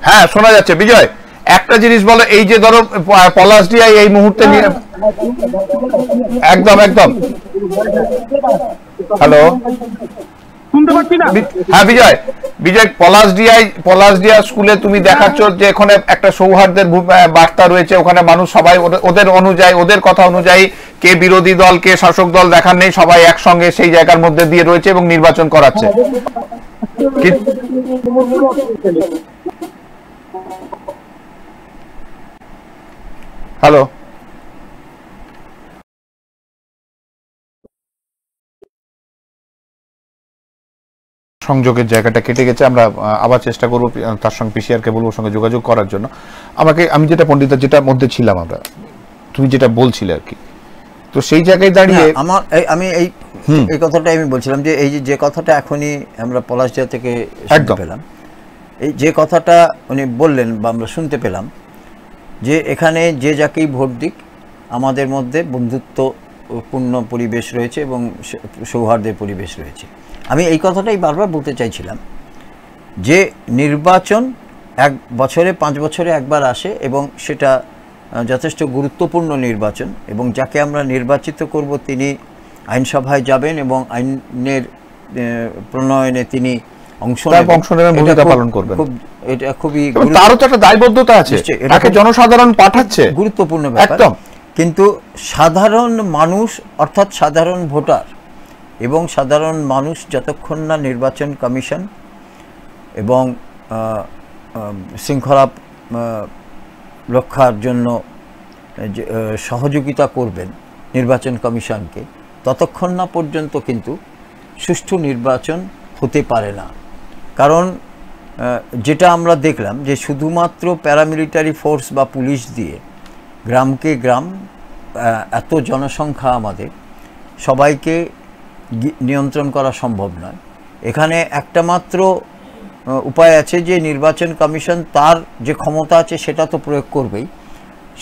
হ্যাঁ শোনা যাচ্ছে। বিজয়, একটা জিনিস বলো, এই যে ধরো পলাশডিয়ায় এই মুহূর্তে একদম হ্যালো, হ্যাঁ বিজয়, পলাশডিয়া স্কুলে তুমি দেখাচ্ছ যে এখানে একটা সৌহার্দ্যের বার্তা রয়েছে, ওখানে মানুষ সবাই ওদের অনুযায়ী, ওদের কথা অনুযায়ী, কে বিরোধী দল কে শাসক দল দেখার নেই, সবাই একসঙ্গে সেই জায়গার মধ্যে দিয়ে রয়েছে এবং নির্বাচন করাচ্ছে। হ্যালো, সংযোগের জায়গাটা কেটে গেছে, আমরা আবার চেষ্টা করব তার সঙ্গে পিসিআরকে বলবো সঙ্গে যোগাযোগ করার জন্য। আমি যেটা পণ্ডিতা যেটা মধ্যে ছিলাম আমরা, তুমি যেটা বলছিলে আর কি, তো সেই জায়গায় দাঁড়িয়ে আমি এই কথাটা আমি বলছিলাম যে এই যে কথাটা এখনই আমরা পলাশদিয়া থেকে শুনতে পেলাম, এই যে কথাটা উনি বললেন বা আমরা শুনতে পেলাম যে এখানে যে যাকেই ভোট দিক আমাদের মধ্যে বন্ধুত্বপূর্ণ পরিবেশ রয়েছে এবং সৌহার্দ্যের পরিবেশ রয়েছে। আমি এই কথাটাই বারবার বলতে চাইছিলাম যে নির্বাচন 1 বছরে 5 বছরে একবার আসে এবং সেটা যথেষ্ট গুরুত্বপূর্ণ নির্বাচন, এবং যাকে আমরা নির্বাচিত করব তিনি আইনসভায় যাবেন এবং আইনের প্রণয়নে তিনি অংশ নেবেন, ভূমিকা পালন করবেন। এটা খুবই তারও তো একটা দায়বদ্ধতা আছে, তাকে জনসাধারণ পাঠাচ্ছে, গুরুত্বপূর্ণ ব্যাপার। কিন্তু সাধারণ মানুষ অর্থাৎ সাধারণ ভোটার এবং সাধারণ মানুষ যতক্ষণ না নির্বাচন কমিশন এবং শৃঙ্খলা রক্ষার জন্য সহযোগিতা করবেন নির্বাচন কমিশনকে, ততক্ষণ না পর্যন্ত কিন্তু সুষ্ঠু নির্বাচন হতে পারে না। কারণ যেটা আমরা দেখলাম যে শুধুমাত্র প্যারামিলিটারি ফোর্স বা পুলিশ দিয়ে গ্রামকে গ্রাম, এত জনসংখ্যা আমাদের, সবাইকে নিয়ন্ত্রণ করা সম্ভব নয়। এখানে একটা মাত্র উপায় আছে যে নির্বাচন কমিশন তার যে ক্ষমতা আছে সেটা তো প্রয়োগ করবেই,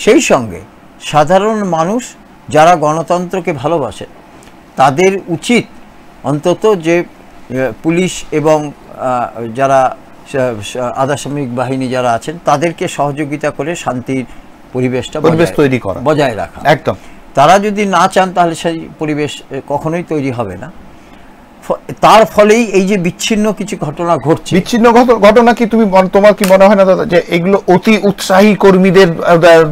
সেই সঙ্গে সাধারণ মানুষ যারা গণতন্ত্রকে ভালোবাসে তাদের উচিত অন্তত যে পুলিশ এবং যারা আধাসামরিক বাহিনী যারা আছেন তাদেরকে সহযোগিতা করে শান্তির পরিবেশটা তৈরি করা, বজায় রাখা। একদম তারা যদি না চান তাহলে সেই পরিবেশ কখনোই তৈরি হবে না। তার ফলেই এই যে বিচ্ছিন্ন কিছু ঘটনা ঘটছে। বিচ্ছিন্ন ঘটনা কি তোমার কি মনে হয় না দাদা যে এগুলো অতি উৎসাহী কর্মীদের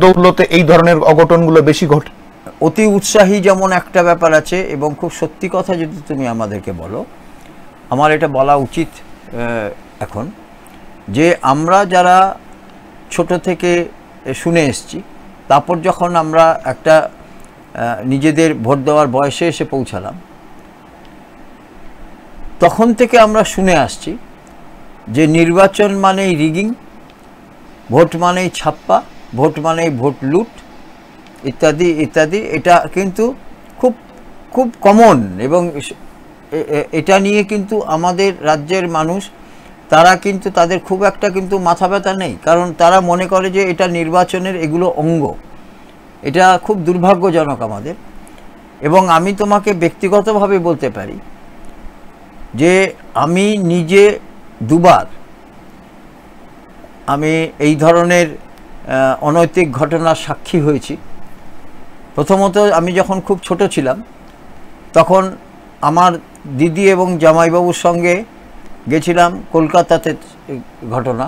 দৌলতে এই ধরনের অঘটনগুলো বেশি ঘটে? অতি উৎসাহী যেমন একটা ব্যাপার আছে, এবং খুব সত্যি কথা যদি তুমি আমাদেরকে বলো, আমার এটা বলা উচিত এখন, যে আমরা যারা ছোট থেকে শুনে এসেছি, তারপর যখন আমরা একটা নিজেদের ভোট দেওয়ার বয়সে এসে পৌঁছালাম, তখন থেকে আমরা শুনে আসছি যে নির্বাচন মানেই রিগিং, ভোট মানেই ছাপ্পা, ভোট মানেই ভোট লুট ইত্যাদি ইত্যাদি। এটা কিন্তু খুব খুব কমন, এবং এটা নিয়ে কিন্তু আমাদের রাজ্যের মানুষ তারা কিন্তু তাদের খুব একটা কিন্তু মাথা ব্যথা নেই, কারণ তারা মনে করে যে এটা নির্বাচনের এগুলো অঙ্গ। এটা খুব দুর্ভাগ্যজনক আমাদের। এবং আমি তোমাকে ব্যক্তিগতভাবে বলতে পারি যে আমি নিজে দুবার আমি এই ধরনের অনৈতিক ঘটনার সাক্ষী হয়েছি। প্রথমত আমি যখন খুব ছোট ছিলাম তখন আমার দিদি এবং জামাইবাবুর সঙ্গে গেছিলাম কলকাতাতে, ঘটনা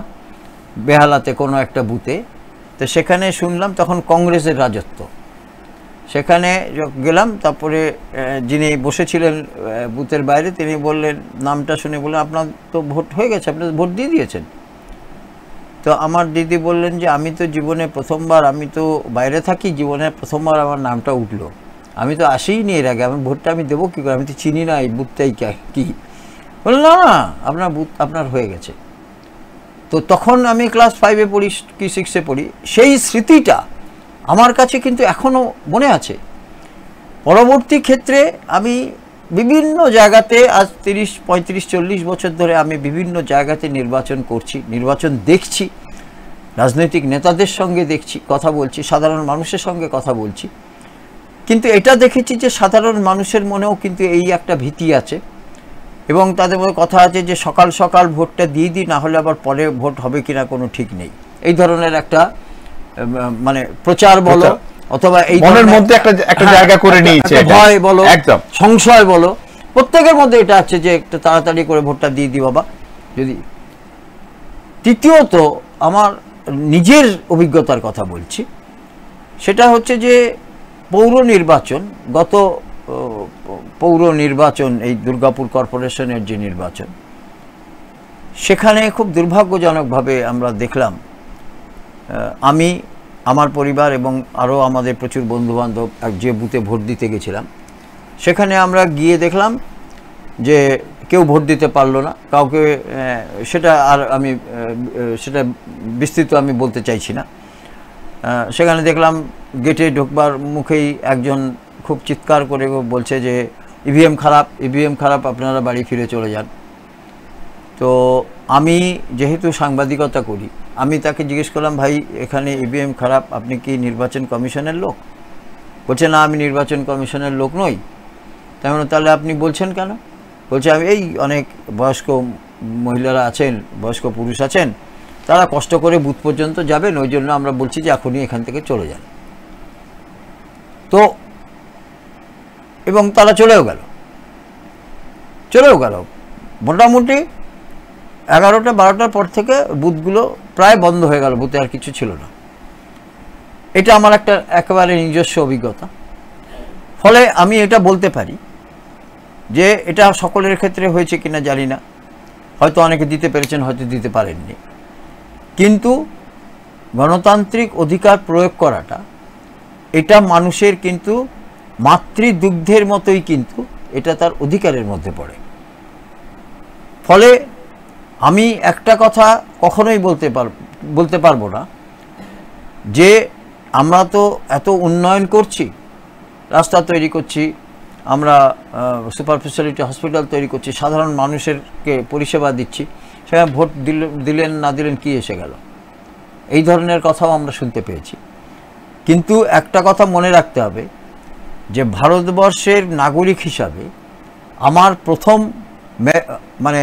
বেহালাতে কোনো একটা বুথে। তো সেখানে শুনলাম তখন কংগ্রেসের রাজত্ব। সেখানে গেলাম, তারপরে যিনি বসেছিলেন বুথের বাইরে তিনি বললেন, নামটা শুনে বললেন, আপনার তো ভোট হয়ে গেছে, আপনি ভোট দিয়ে দিয়েছেন। তো আমার দিদি বললেন যে আমি তো জীবনে প্রথমবার, আমি তো বাইরে থাকি, জীবনে প্রথমবার আমার নামটা উঠলো, আমি তো আসিই নি এর আগে, আমার ভোটটা আমি দেবো কী করে, আমি তো চিনি না এই বুথটাই কী। বললেন না আপনার বুথ আপনার হয়ে গেছে। তো তখন আমি ক্লাস 5-এ পড়ি কি 6-এ পড়ি, সেই স্মৃতিটা আমার কাছে কিন্তু এখনও মনে আছে। পরবর্তী ক্ষেত্রে আমি বিভিন্ন জায়গাতে, আজ 30, 35, 40 বছর ধরে আমি বিভিন্ন জায়গাতে নির্বাচন করছি, নির্বাচন দেখছি, রাজনৈতিক নেতাদের সঙ্গে দেখছি, কথা বলছি, সাধারণ মানুষের সঙ্গে কথা বলছি। কিন্তু এটা দেখেছি যে সাধারণ মানুষের মনেও কিন্তু এই একটা ভীতি আছে, এবং তাদের মধ্যে কথা আছে যে সকাল সকাল ভোটটা দিয়ে দিই, না হলে আবার পরে ভোট হবে কিনা কোনো ঠিক নেই। এই ধরনের একটা মানে প্রচার বলো অথবা এই মনের মধ্যে একটা জায়গা করে নিয়েছে, ভয় বলো, একদম সংশয় বলো, প্রত্যেকের মধ্যে এটা আছে যে একটু তাড়াতাড়ি করে ভোটটা দিয়ে দিই বাবা যদি। তৃতীয়ত আমার নিজের অভিজ্ঞতার কথা বলছি, সেটা হচ্ছে যে পৌর নির্বাচন, গত পৌর নির্বাচন, এই দুর্গাপুর কর্পোরেশনের যে নির্বাচন, সেখানে খুব দুর্ভাগ্যজনকভাবে আমরা দেখলাম, আমি আমার পরিবার এবং আরও আমাদের প্রচুর বন্ধুবান্ধব যে বুথে ভোট দিতে গেছিলাম, সেখানে আমরা গিয়ে দেখলাম যে কেউ ভোট দিতে পারলো না কাউকে। সেটা আর আমি সেটা বিস্তৃত আমি বলতে চাইছি না। সেখানে দেখলাম গেটে ঢোকবার মুখেই একজন খুব চিৎকার করে বলছে যে ইভিএম খারাপ, ইভিএম খারাপ, আপনারা বাড়ি ফিরে চলে যান। তো আমি যেহেতু সাংবাদিকতা করি, আমি তাকে জিজ্ঞেস করলাম, ভাই এখানে ইভিএম খারাপ, আপনি কি নির্বাচন কমিশনের লোক? বলছে না, আমি নির্বাচন কমিশনের লোক নই। তাই মানে তাহলে আপনি বলছেন কেন? বলছে আমি এই অনেক বয়স্ক মহিলারা আছেন, বয়স্ক পুরুষ আছেন, তারা কষ্ট করে বুথ পর্যন্ত যাবেন, ওই জন্য আমরা বলছি যে এখনই এখান থেকে চলে যান। তো এবং তারা চলেও গেল। মোটামুটি 11টা 12টার পর থেকে বুথগুলো প্রায় বন্ধ হয়ে গেল, বুথে আর কিছু ছিল না। এটা আমার একটা একেবারে নিজস্ব অভিজ্ঞতা। ফলে আমি এটা বলতে পারি যে এটা সকলের ক্ষেত্রে হয়েছে কিনা জানি না, হয়তো অনেকে দিতে পেরেছেন, হয়তো দিতে পারেননি, কিন্তু গণতান্ত্রিক অধিকার প্রয়োগ করাটা এটা মানুষের কিন্তু মাতৃদুগ্ধের মতোই, কিন্তু এটা তার অধিকারের মধ্যে পড়ে। ফলে আমি একটা কথা কখনোই বলতে পারবো না যে আমরা তো এত উন্নয়ন করছি, রাস্তা তৈরি করছি, আমরা সুপার স্পেশালিটি হসপিটাল তৈরি করছি, সাধারণ মানুষেরকে পরিষেবা দিচ্ছি, সেখানে ভোট দিলেন না দিলেন কি এসে গেল, এই ধরনের কথাও আমরা শুনতে পেয়েছি। কিন্তু একটা কথা মনে রাখতে হবে যে ভারতবর্ষের নাগরিক হিসাবে আমার প্রথম মানে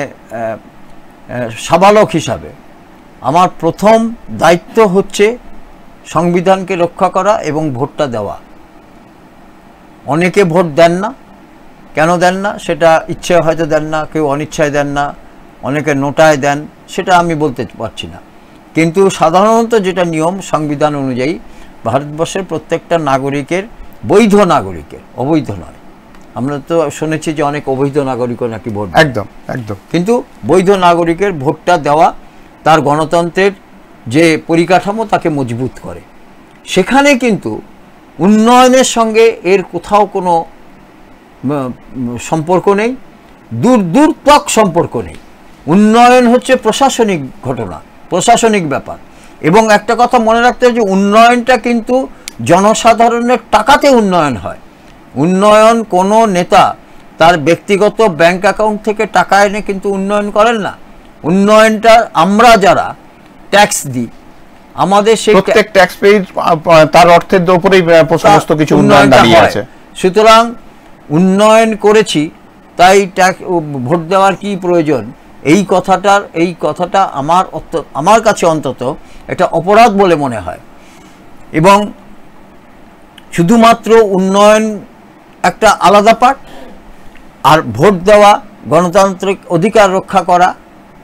সাবালক হিসাবে আমার প্রথম দায়িত্ব হচ্ছে সংবিধানকে রক্ষা করা এবং ভোটটা দেওয়া। অনেকে ভোট দেন না, কেন দেন না সেটা ইচ্ছায় হয়তো দেন না, কেউ অনিচ্ছায় দেন না, অনেকে নোটায় দেন, সেটা আমি বলতে পারছি না। কিন্তু সাধারণত যেটা নিয়ম সংবিধান অনুযায়ী ভারতবর্ষের প্রত্যেকটা নাগরিকের, বৈধ নাগরিকের, অবৈধ নয়, আমরা তো শুনেছি যে অনেক অবৈধ নাগরিকও নাকি ভোট, একদম, কিন্তু বৈধ নাগরিকের ভোটটা দেওয়া তার গণতন্ত্রের যে পরিকাঠামো তাকে মজবুত করে। সেখানে কিন্তু উন্নয়নের সঙ্গে এর কোথাও কোনো সম্পর্ক নেই, দূরতক সম্পর্ক নেই। উন্নয়ন হচ্ছে প্রশাসনিক ঘটনা, প্রশাসনিক ব্যাপার। এবং একটা কথা মনে রাখতে হবে যে উন্নয়নটা কিন্তু জনসাধারণের টাকাতে উন্নয়ন হয়। উন্নয়ন কোনো নেতা তার ব্যক্তিগত ব্যাংক অ্যাকাউন্ট থেকে টাকা এনে কিন্তু উন্নয়ন করেন না। উন্নয়নটা আমরা যারা ট্যাক্স দিই, আমাদের সেই প্রত্যেক ট্যাক্স পেইড তার অর্থের উপরেই সমস্ত কিছু উন্নয়ন দাঁড়িয়ে আছে। সুতরাং উন্নয়ন করেছি তাই ভোট দেওয়ার কি প্রয়োজন, এই কথাটা আমার কাছে অন্তত একটা অপরাধ বলে মনে হয়। এবং শুধুমাত্র উন্নয়ন একটা আলাদা পার্ট, আর ভোট দেওয়া, গণতান্ত্রিক অধিকার রক্ষা করা,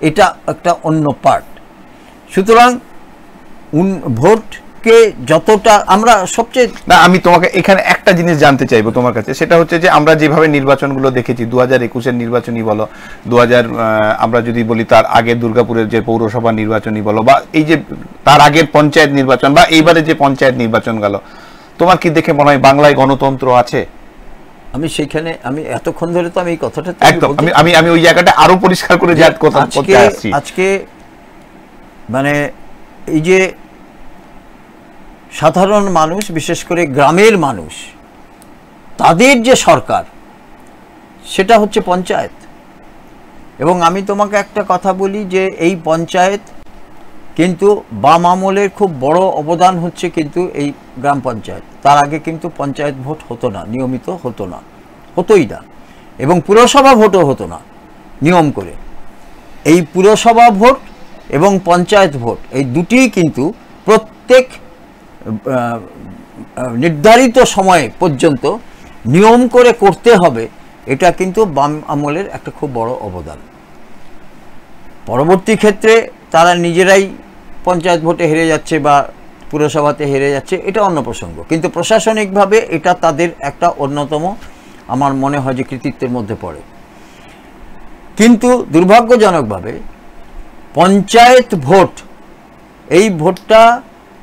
এটা একটা অন্য পার্ট। সুতরাং ভোটকে যতটা আমরা সবচেয়ে না, আমি তোমাকে এখানে একটা জিনিস জানতে চাইবো তোমার কাছে, সেটা হচ্ছে যে আমরা যেভাবে নির্বাচনগুলো দেখেছি, 2021-এর নির্বাচনই বলো, আমরা যদি বলি তার আগে দুর্গাপুরের যে পৌরসভা নির্বাচনই বলো, বা এই যে তার আগের পঞ্চায়েত নির্বাচন, বা এইবারে যে পঞ্চায়েত নির্বাচন গেল, তোমার কি দেখে মনে হয় বাংলায় গণতন্ত্র আছে? আমি এতক্ষণ ধরে তো আমি এই কথাটা একদম আমি ওই জায়গাটা আরো পরিষ্কার করে আজকে মানে এই যে সাধারণ মানুষ, বিশেষ করে গ্রামের মানুষ, তাদের যে সরকার, সেটা হচ্ছে পঞ্চায়েত। এবং আমি তোমাকে একটা কথা বলি যে এই পঞ্চায়েত কিন্তু বাম আমলের খুব বড় অবদান হচ্ছে কিন্তু এই গ্রাম পঞ্চায়েত। তার আগে কিন্তু পঞ্চায়েত ভোট হতো না, নিয়মিত হতোই না, এবং পুরসভা ভোটও হতো না নিয়ম করে। এই পুরসভা ভোট এবং পঞ্চায়েত ভোট, এই দুটিই কিন্তু প্রত্যেক নির্ধারিত সময় পর্যন্ত নিয়ম করে করতে হবে। এটা কিন্তু বাম আমলের একটা খুব বড় অবদান। পরবর্তী ক্ষেত্রে তারা নিজেরাই পঞ্চায়েত ভোটে হেরে যাচ্ছে বা পুরসভাতে হেরে যাচ্ছে, এটা অন্য প্রসঙ্গ, কিন্তু প্রশাসনিকভাবে এটা তাদের একটা অন্যতম, আমার মনে হয় যে কৃতিত্বের মধ্যে পড়ে। কিন্তু দুর্ভাগ্যজনকভাবে পঞ্চায়েত ভোট, এই ভোটটা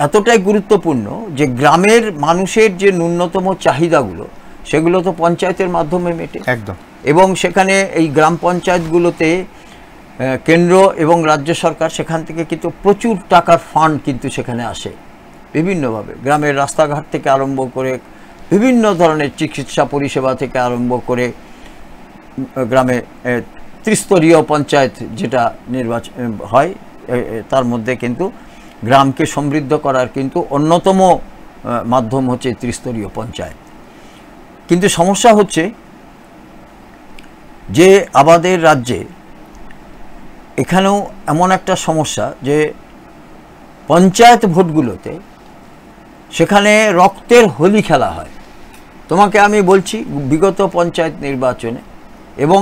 এতটাই গুরুত্বপূর্ণ যে গ্রামের মানুষের যে ন্যূনতম চাহিদাগুলো সেগুলো তো পঞ্চায়েতের মাধ্যমে মেটে একদম। এবং সেখানে এই গ্রাম পঞ্চায়েতগুলোতে কেন্দ্র এবং রাজ্য সরকার সেখান থেকে কিন্তু প্রচুর টাকার ফান্ড কিন্তু সেখানে আসে বিভিন্নভাবে, গ্রামের রাস্তাঘাট থেকে আরম্ভ করে বিভিন্ন ধরনের চিকিৎসা পরিষেবা থেকে আরম্ভ করে গ্রামে ত্রিস্তরীয় পঞ্চায়েত যেটা নির্বাচন হয় তার মধ্যে কিন্তু গ্রামকে সমৃদ্ধ করার কিন্তু অন্যতম মাধ্যম হচ্ছে ত্রিস্তরীয় পঞ্চায়েত। কিন্তু সমস্যা হচ্ছে যে আমাদের রাজ্যে এখানেও এমন একটা সমস্যা যে পঞ্চায়েত ভোটগুলোতে সেখানে রক্তের হোলি খেলা হয়। তোমাকে আমি বলছি বিগত পঞ্চায়েত নির্বাচনে এবং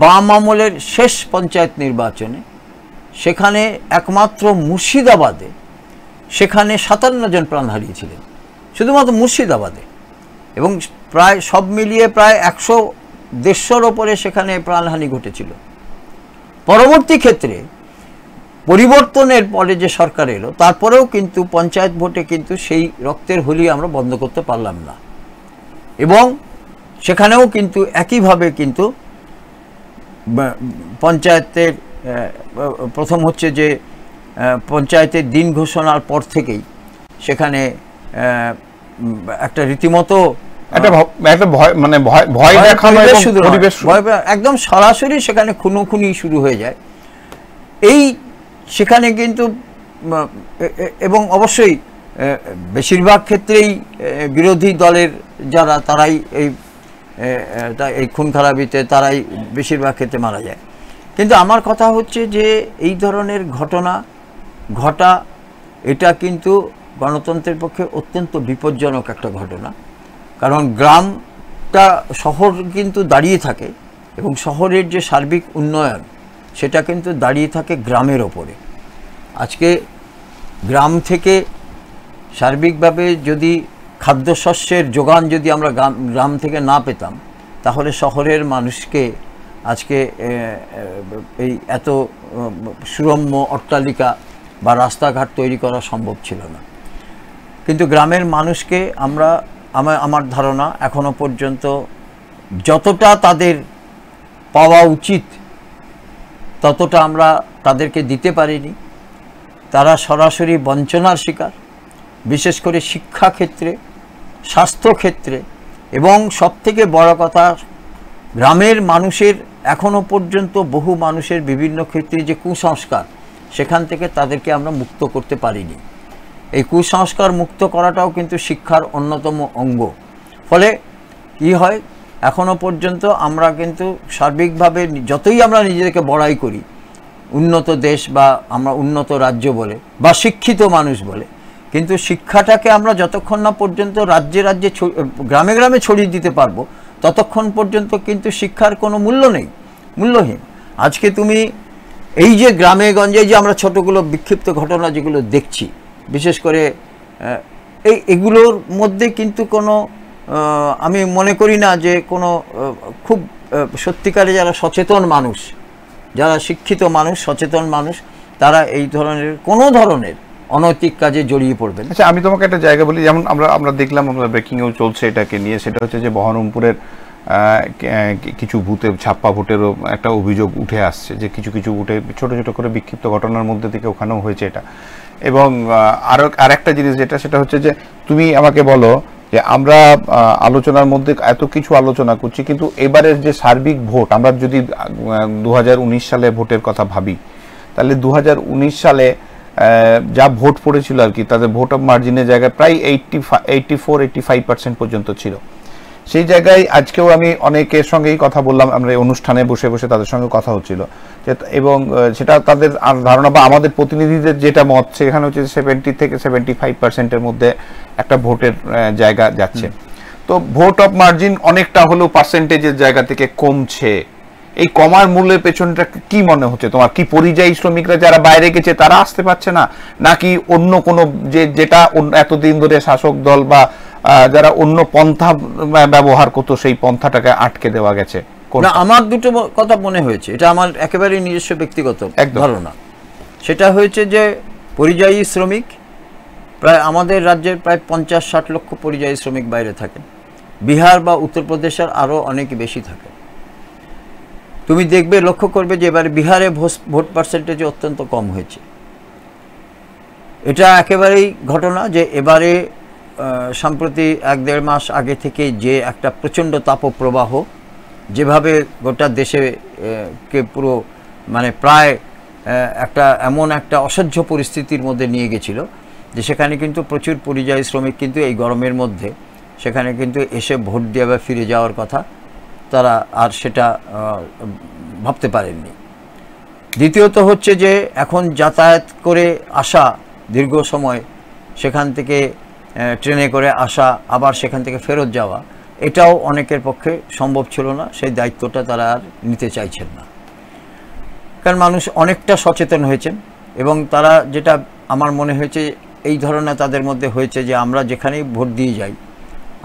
বাম আমলের শেষ পঞ্চায়েত নির্বাচনে সেখানে একমাত্র মুর্শিদাবাদে সেখানে 57 জন প্রাণ হারিয়েছিলেন শুধুমাত্র মুর্শিদাবাদে, এবং প্রায় সব মিলিয়ে প্রায় 100-150 ওপরে সেখানে প্রাণহানি ঘটেছিল। পরবর্তী ক্ষেত্রে পরিবর্তনের পরে যে সরকার এলো তারপরেও কিন্তু পঞ্চায়েত ভোটে কিন্তু সেই রক্তের হোলি আমরা বন্ধ করতে পারলাম না, এবং সেখানেও কিন্তু একইভাবে কিন্তু পঞ্চায়েতের প্রথম হচ্ছে যে পঞ্চায়েতের দিন ঘোষণার পর থেকেই সেখানে একটা রীতিমতো একদম সরাসরি সেখানে খুনোখুনি শুরু হয়ে যায়। এই সেখানে কিন্তু এবং অবশ্যই বেশিরভাগ ক্ষেত্রেই বিরোধী দলের যারা তারাই এই খুন খারাপিতে তারাই বেশিরভাগ ক্ষেত্রে মারা যায়। কিন্তু আমার কথা হচ্ছে যে এই ধরনের ঘটনা ঘটা এটা কিন্তু গণতন্ত্রের পক্ষে অত্যন্ত বিপজ্জনক একটা ঘটনা, কারণ গ্রামটা শহর কিন্তু দাঁড়িয়ে থাকে এবং শহরের যে সার্বিক উন্নয়ন সেটা কিন্তু দাঁড়িয়ে থাকে গ্রামের ওপরে। আজকে গ্রাম থেকে সার্বিকভাবে যদি খাদ্যশস্যের যোগান যদি আমরা গ্রাম থেকে না পেতাম তাহলে শহরের মানুষকে আজকে এই এত সুরম্য অট্টালিকা বা রাস্তাঘাট তৈরি করা সম্ভব ছিল না। কিন্তু গ্রামের মানুষকে আমার ধারণা এখনো পর্যন্ত যতটা তাদের পাওয়া উচিত ততটা আমরা তাদেরকে দিতে পারিনি। তারা সরাসরি বঞ্চনার শিকার, বিশেষ করে শিক্ষা ক্ষেত্রে, স্বাস্থ্য ক্ষেত্রে, এবং সবথেকে বড় কথা গ্রামের মানুষের এখনো পর্যন্ত বহু মানুষের বিভিন্ন ক্ষেত্রে যে কুসংস্কার সেখান থেকে তাদেরকে আমরা মুক্ত করতে পারিনি। এই কুসংস্কার মুক্ত করাটাও কিন্তু শিক্ষার অন্যতম অঙ্গ। ফলে কি হয়, এখনো পর্যন্ত আমরা কিন্তু সার্বিকভাবে যতই আমরা নিজেদেরকে বড়াই করি উন্নত দেশ বা আমরা উন্নত রাজ্য বলে বা শিক্ষিত মানুষ বলে, কিন্তু শিক্ষাটাকে আমরা যতক্ষণ না পর্যন্ত রাজ্যে রাজ্যে গ্রামে গ্রামে ছড়িয়ে দিতে পারবো ততক্ষণ পর্যন্ত কিন্তু শিক্ষার কোনো মূল্য নেই, মূল্যহীন। আজকে তুমি এই যে গ্রামে গঞ্জে যে আমরা ছোটোগুলো বিক্ষিপ্ত ঘটনা যেগুলো দেখছি, বিশেষ করে এগুলোর মধ্যে কিন্তু কোনো আমি মনে করি না যে কোনো খুব সত্যিকারে যারা সচেতন মানুষ, যারা শিক্ষিত মানুষ, সচেতন মানুষ, তারা এই ধরনের কোনো ধরনের অনৈতিক কাজে জড়িয়ে পড়বেন। আচ্ছা, আমি তোমাকে একটা জায়গা বলি, যেমন আমরা দেখলাম, আমরা ব্রেকিংয়েও চলছে এটাকে নিয়ে, সেটা হচ্ছে যে বহরমপুরের কিছু বুথে ছাপ্পা ভোটেরও একটা অভিযোগ উঠে আসছে, যে কিছু কিছু বুথে ছোট ছোট করে বিক্ষিপ্ত ঘটনার মধ্যে থেকে ওখানেও হয়েছে এটা। এবং আরেকটা জিনিস যেটা, সেটা হচ্ছে যে তুমি আমাকে বলো যে আমরা আলোচনার মধ্যে এত কিছু আলোচনা করছি, কিন্তু এবারের যে সার্বিক ভোট, আমরা যদি 2019 সালে ভোটের কথা ভাবি, তাহলে 2019 সালে যা ভোট পড়েছিল আর কি, তাদের ভোট অফ মার্জিনের জায়গায় প্রায় 84-85% পর্যন্ত ছিল। সেই জায়গায় আজকেও আমি অনেকের সঙ্গেই কথা বললাম, আমরা এই অনুষ্ঠানে বসে বসে তাদের সঙ্গে কথা হচ্ছিল, এবং সেটা তাদের ধারণা বা আমাদের প্রতিনিধিদের যেটা মত, সেখানে হচ্ছে 70 থেকে 75%-এর মধ্যে একটা ভোটের জায়গা যাচ্ছে। তো ভোট অফ মার্জিন অনেকটা হলেও পার্সেন্টেজের জায়গা থেকে কমছে। এই কমার মূলের পেছনটা কি মনে হচ্ছে তোমার? কি পরিযায়ী শ্রমিকরা যারা বাইরে গেছে তারা আসতে পারছে না, নাকি অন্য কোনো যেটা এতদিন ধরে শাসক দল বা যারা অন্য পন্থা ব্যবহার করতো সেই পন্থাটাকে আটকে দেওয়া গেছে? না, আমার দুটো কথা মনে হয়েছে, এটা আমার একেবারে নিজস্ব ব্যক্তিগত ধারণা। সেটা হয়েছে যে পরিযায়ী শ্রমিক প্রায় আমাদের রাজ্যের প্রায় 50-60 লক্ষ পরিযায়ী শ্রমিক বাইরে থাকেন। বিহার বা উত্তরপ্রদেশের আরও অনেক বেশি থাকে। তুমি দেখবে, লক্ষ্য করবে যে এবারে বিহারে ভোট পার্সেন্টেজ অত্যন্ত কম হয়েছে। এটা একেবারেই ঘটনা যে এবারে সম্প্রতি 1-1.5 মাস আগে থেকে যে একটা প্রচণ্ড তাপপ্রবাহ যেভাবে গোটা দেশে কে পুরো মানে প্রায় একটা এমন একটা অসহ্য পরিস্থিতির মধ্যে নিয়ে গেছিল যে সেখানে কিন্তু প্রচুর পরিযায়ী শ্রমিক কিন্তু এই গরমের মধ্যে সেখানে কিন্তু এসে ভোট দিয়ে আবার ফিরে যাওয়ার কথা, তারা আর সেটা ভাবতে পারেননি। দ্বিতীয়ত হচ্ছে যে এখন যাতায়াত করে আসা দীর্ঘ সময়, সেখান থেকে ট্রেনে করে আসা আবার সেখান থেকে ফেরত যাওয়া, এটাও অনেকের পক্ষে সম্ভব ছিল না। সেই দায়িত্বটা তারা আর নিতে চাইছেন না, কারণ মানুষ অনেকটা সচেতন হয়েছেন এবং তারা, যেটা আমার মনে হয়েছে এই ধরনের তাদের মধ্যে হয়েছে যে আমরা যেখানেই ভোট দিয়ে যাই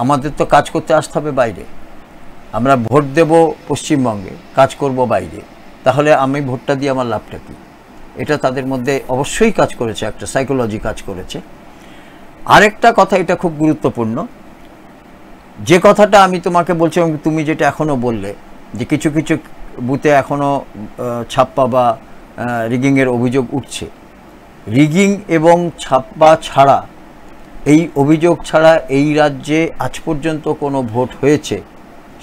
আমাদের তো কাজ করতে আসতে হবে বাইরে, আমরা ভোট দেব পশ্চিমবঙ্গে, কাজ করব বাইরে, তাহলে আমি ভোটটা দিয়ে আমার লাভটা কী? এটা তাদের মধ্যে অবশ্যই কাজ করেছে, একটা সাইকোলজি কাজ করেছে। আরেকটা কথা, এটা খুব গুরুত্বপূর্ণ, যে কথাটা আমি তোমাকে বলছি এবং তুমি যেটা এখনও বললে যে কিছু কিছু বুথে এখনও ছাপ্পা বা রিগিংয়ের অভিযোগ উঠছে। রিগিং এবং ছাপ্পা ছাড়া, এই অভিযোগ ছাড়া এই রাজ্যে আজ পর্যন্ত কোনো ভোট হয়েছে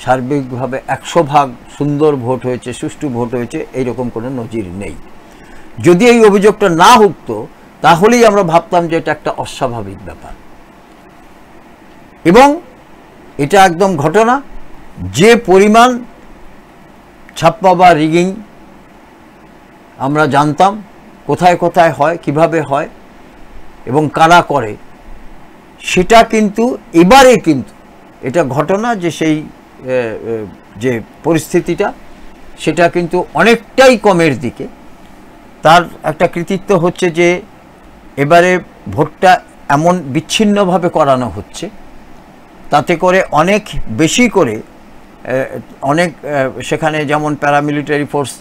সার্বিকভাবে 100% সুন্দর ভোট হয়েছে, সুষ্ঠু ভোট হয়েছে, এইরকম কোনো নজির নেই। যদি এই অভিযোগটা না উঠতো তাহলেই আমরা ভাবতাম যে এটা একটা অস্বাভাবিক ব্যাপার। এবং এটা একদম ঘটনা, যে পরিমাণ ছাপ্পা বা রিগিং আমরা জানতাম কোথায় কোথায় হয়, কিভাবে হয় এবং কারা করে, সেটা কিন্তু এবারে কিন্তু এটা ঘটনা যে সেই যে পরিস্থিতিটা সেটা কিন্তু অনেকটাই কমের দিকে। তার একটা কৃতিত্ব হচ্ছে যে এবারে ভোটটা এমন বিচ্ছিন্নভাবে করানো হচ্ছে, তাতে করে অনেক বেশি করে অনেক সেখানে যেমন প্যারামিলিটারি ফোর্স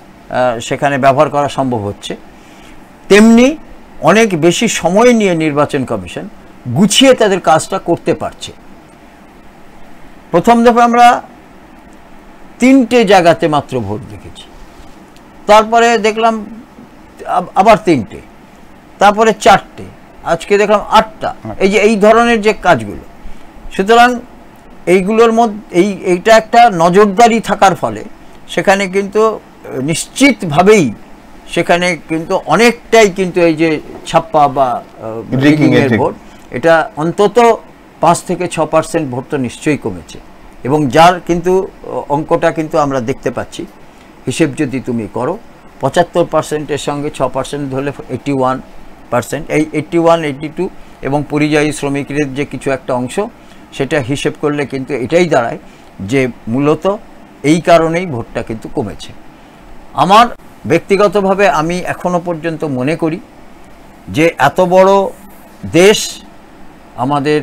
সেখানে ব্যবহার করা সম্ভব হচ্ছে, তেমনি অনেক বেশি সময় নিয়ে নির্বাচন কমিশন গুছিয়ে তাদের কাজটা করতে পারছে। প্রথম দফা আমরা 3টে জায়গাতে মাত্র ভোট দেখেছি, তারপরে দেখলাম আবার 3টে, তারপরে 4টে, আজকে দেখলাম 8টা। এই ধরনের যে কাজগুলো, সুতরাং এইগুলোর মধ্যে এইটা একটা নজরদারি থাকার ফলে সেখানে কিন্তু নিশ্চিতভাবেই সেখানে কিন্তু অনেকটাই কিন্তু এই যে ছাপ্পা বা রিগিংয়ের ভোট, এটা অন্তত 5 থেকে 6% ভোট তো নিশ্চয়ই কমেছে। এবং যার কিন্তু অঙ্কটা কিন্তু আমরা দেখতে পাচ্ছি, হিসেব যদি তুমি করো 75%-এর সঙ্গে 6% ধরলে 81%, এই 81-82 এবং পরিযায়ী শ্রমিকদের যে কিছু একটা অংশ, সেটা হিসেব করলে কিন্তু এটাই দাঁড়ায় যে মূলত এই কারণেই ভোটটা কিন্তু কমেছে। আমার ব্যক্তিগতভাবে আমি এখনো পর্যন্ত মনে করি যে এত বড় দেশ আমাদের,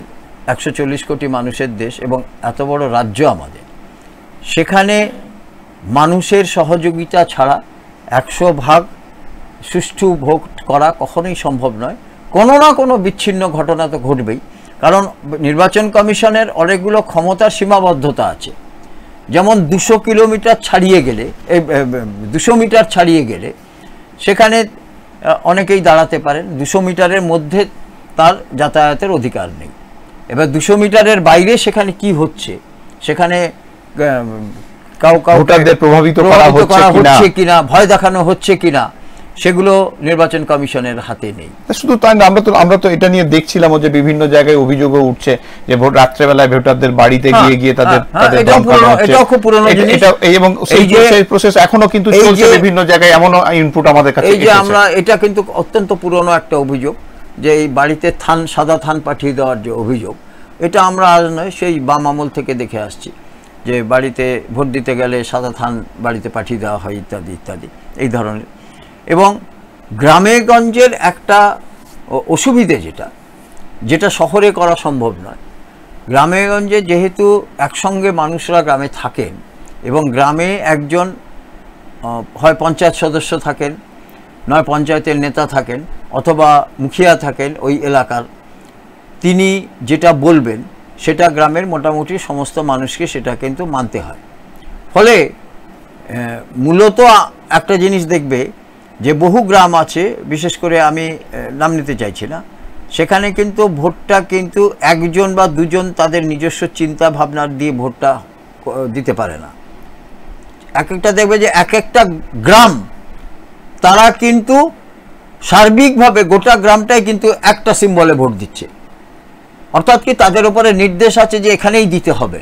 140 কোটি মানুষের দেশ এবং এত বড় রাজ্য আমাদের, সেখানে মানুষের সহযোগিতা ছাড়া 100% সুষ্ঠু ভোট করা কখনোই সম্ভব নয়। কোনো না কোনো বিচ্ছিন্ন ঘটনা তো ঘটবেই, কারণ নির্বাচন কমিশনের অনেকগুলো ক্ষমতার সীমাবদ্ধতা আছে। যেমন 200 কিলোমিটার ছাড়িয়ে গেলে, 200 মিটার ছাড়িয়ে গেলে সেখানে অনেকেই দাঁড়াতে পারেন, 200 মিটারের মধ্যে তার যাতায়াতের অধিকার নেই। এবার 200 মিটারের বাইরে সেখানে কি হচ্ছে, সেখানে ভোটারদের প্রভাবিত করা হচ্ছে কিনা, ভয় দেখানো হচ্ছে কিনা, সেগুলো নির্বাচন কমিশনের হাতে নেই। শুধু তাই না, আমরা তো এটা নিয়ে দেখছিলাম যে বিভিন্ন জায়গায় অভিযোগও উঠছে যে ভোট রাত্রেবেলায় ভোটারদের বাড়িতে গিয়ে তাদের এটাও খুব পুরনো জিনিস এবং সেই প্রসেস এখনো কিন্তু চলছে বিভিন্ন জায়গায়, এমন ইনপুট আমাদের কাছে। এই যে আমরা, এটা কিন্তু অত্যন্ত পুরনো একটা অভিযোগ যে এই বাড়িতে সাদা থান পাঠিয়ে দেওয়ার যে অভিযোগ, এটা আমরা আজ নয়, সেই বাম আমল থেকে দেখে আসছি যে বাড়িতে ভোট দিতে গেলে সাদা থান বাড়িতে পাঠিয়ে দেওয়া হয় ইত্যাদি ইত্যাদি এই ধরনের। এবং গ্রামে গঞ্জের একটা অসুবিধে যেটা শহরে করা সম্ভব নয়, গ্রামে গঞ্জে যেহেতু একসঙ্গে মানুষরা গ্রামে থাকেন এবং গ্রামে একজন হয় পঞ্চায়েত সদস্য থাকেন, নয় পঞ্চায়েতের নেতা থাকেন, অথবা মুখিয়া থাকেন ওই এলাকার, তিনি যেটা বলবেন সেটা গ্রামের মোটামুটি সমস্ত মানুষকে সেটা কিন্তু মানতে হয়। ফলে মূলত একটা জিনিস দেখবে যে বহু গ্রাম আছে, বিশেষ করে আমি নাম নিতে চাইছি না, সেখানে কিন্তু ভোটটা কিন্তু একজন বা দুজন তাদের নিজস্ব চিন্তা ভাবনা দিয়ে ভোটটা দিতে পারে না। এক একটা দেখবে যে এক একটা গ্রাম তারা কিন্তু সার্বিকভাবে গোটা গ্রামটাই কিন্তু একটা সিম্বলে ভোট দিচ্ছে, অর্থাৎ কি তাদের উপরে নির্দেশ আছে যে এখানেই দিতে হবে,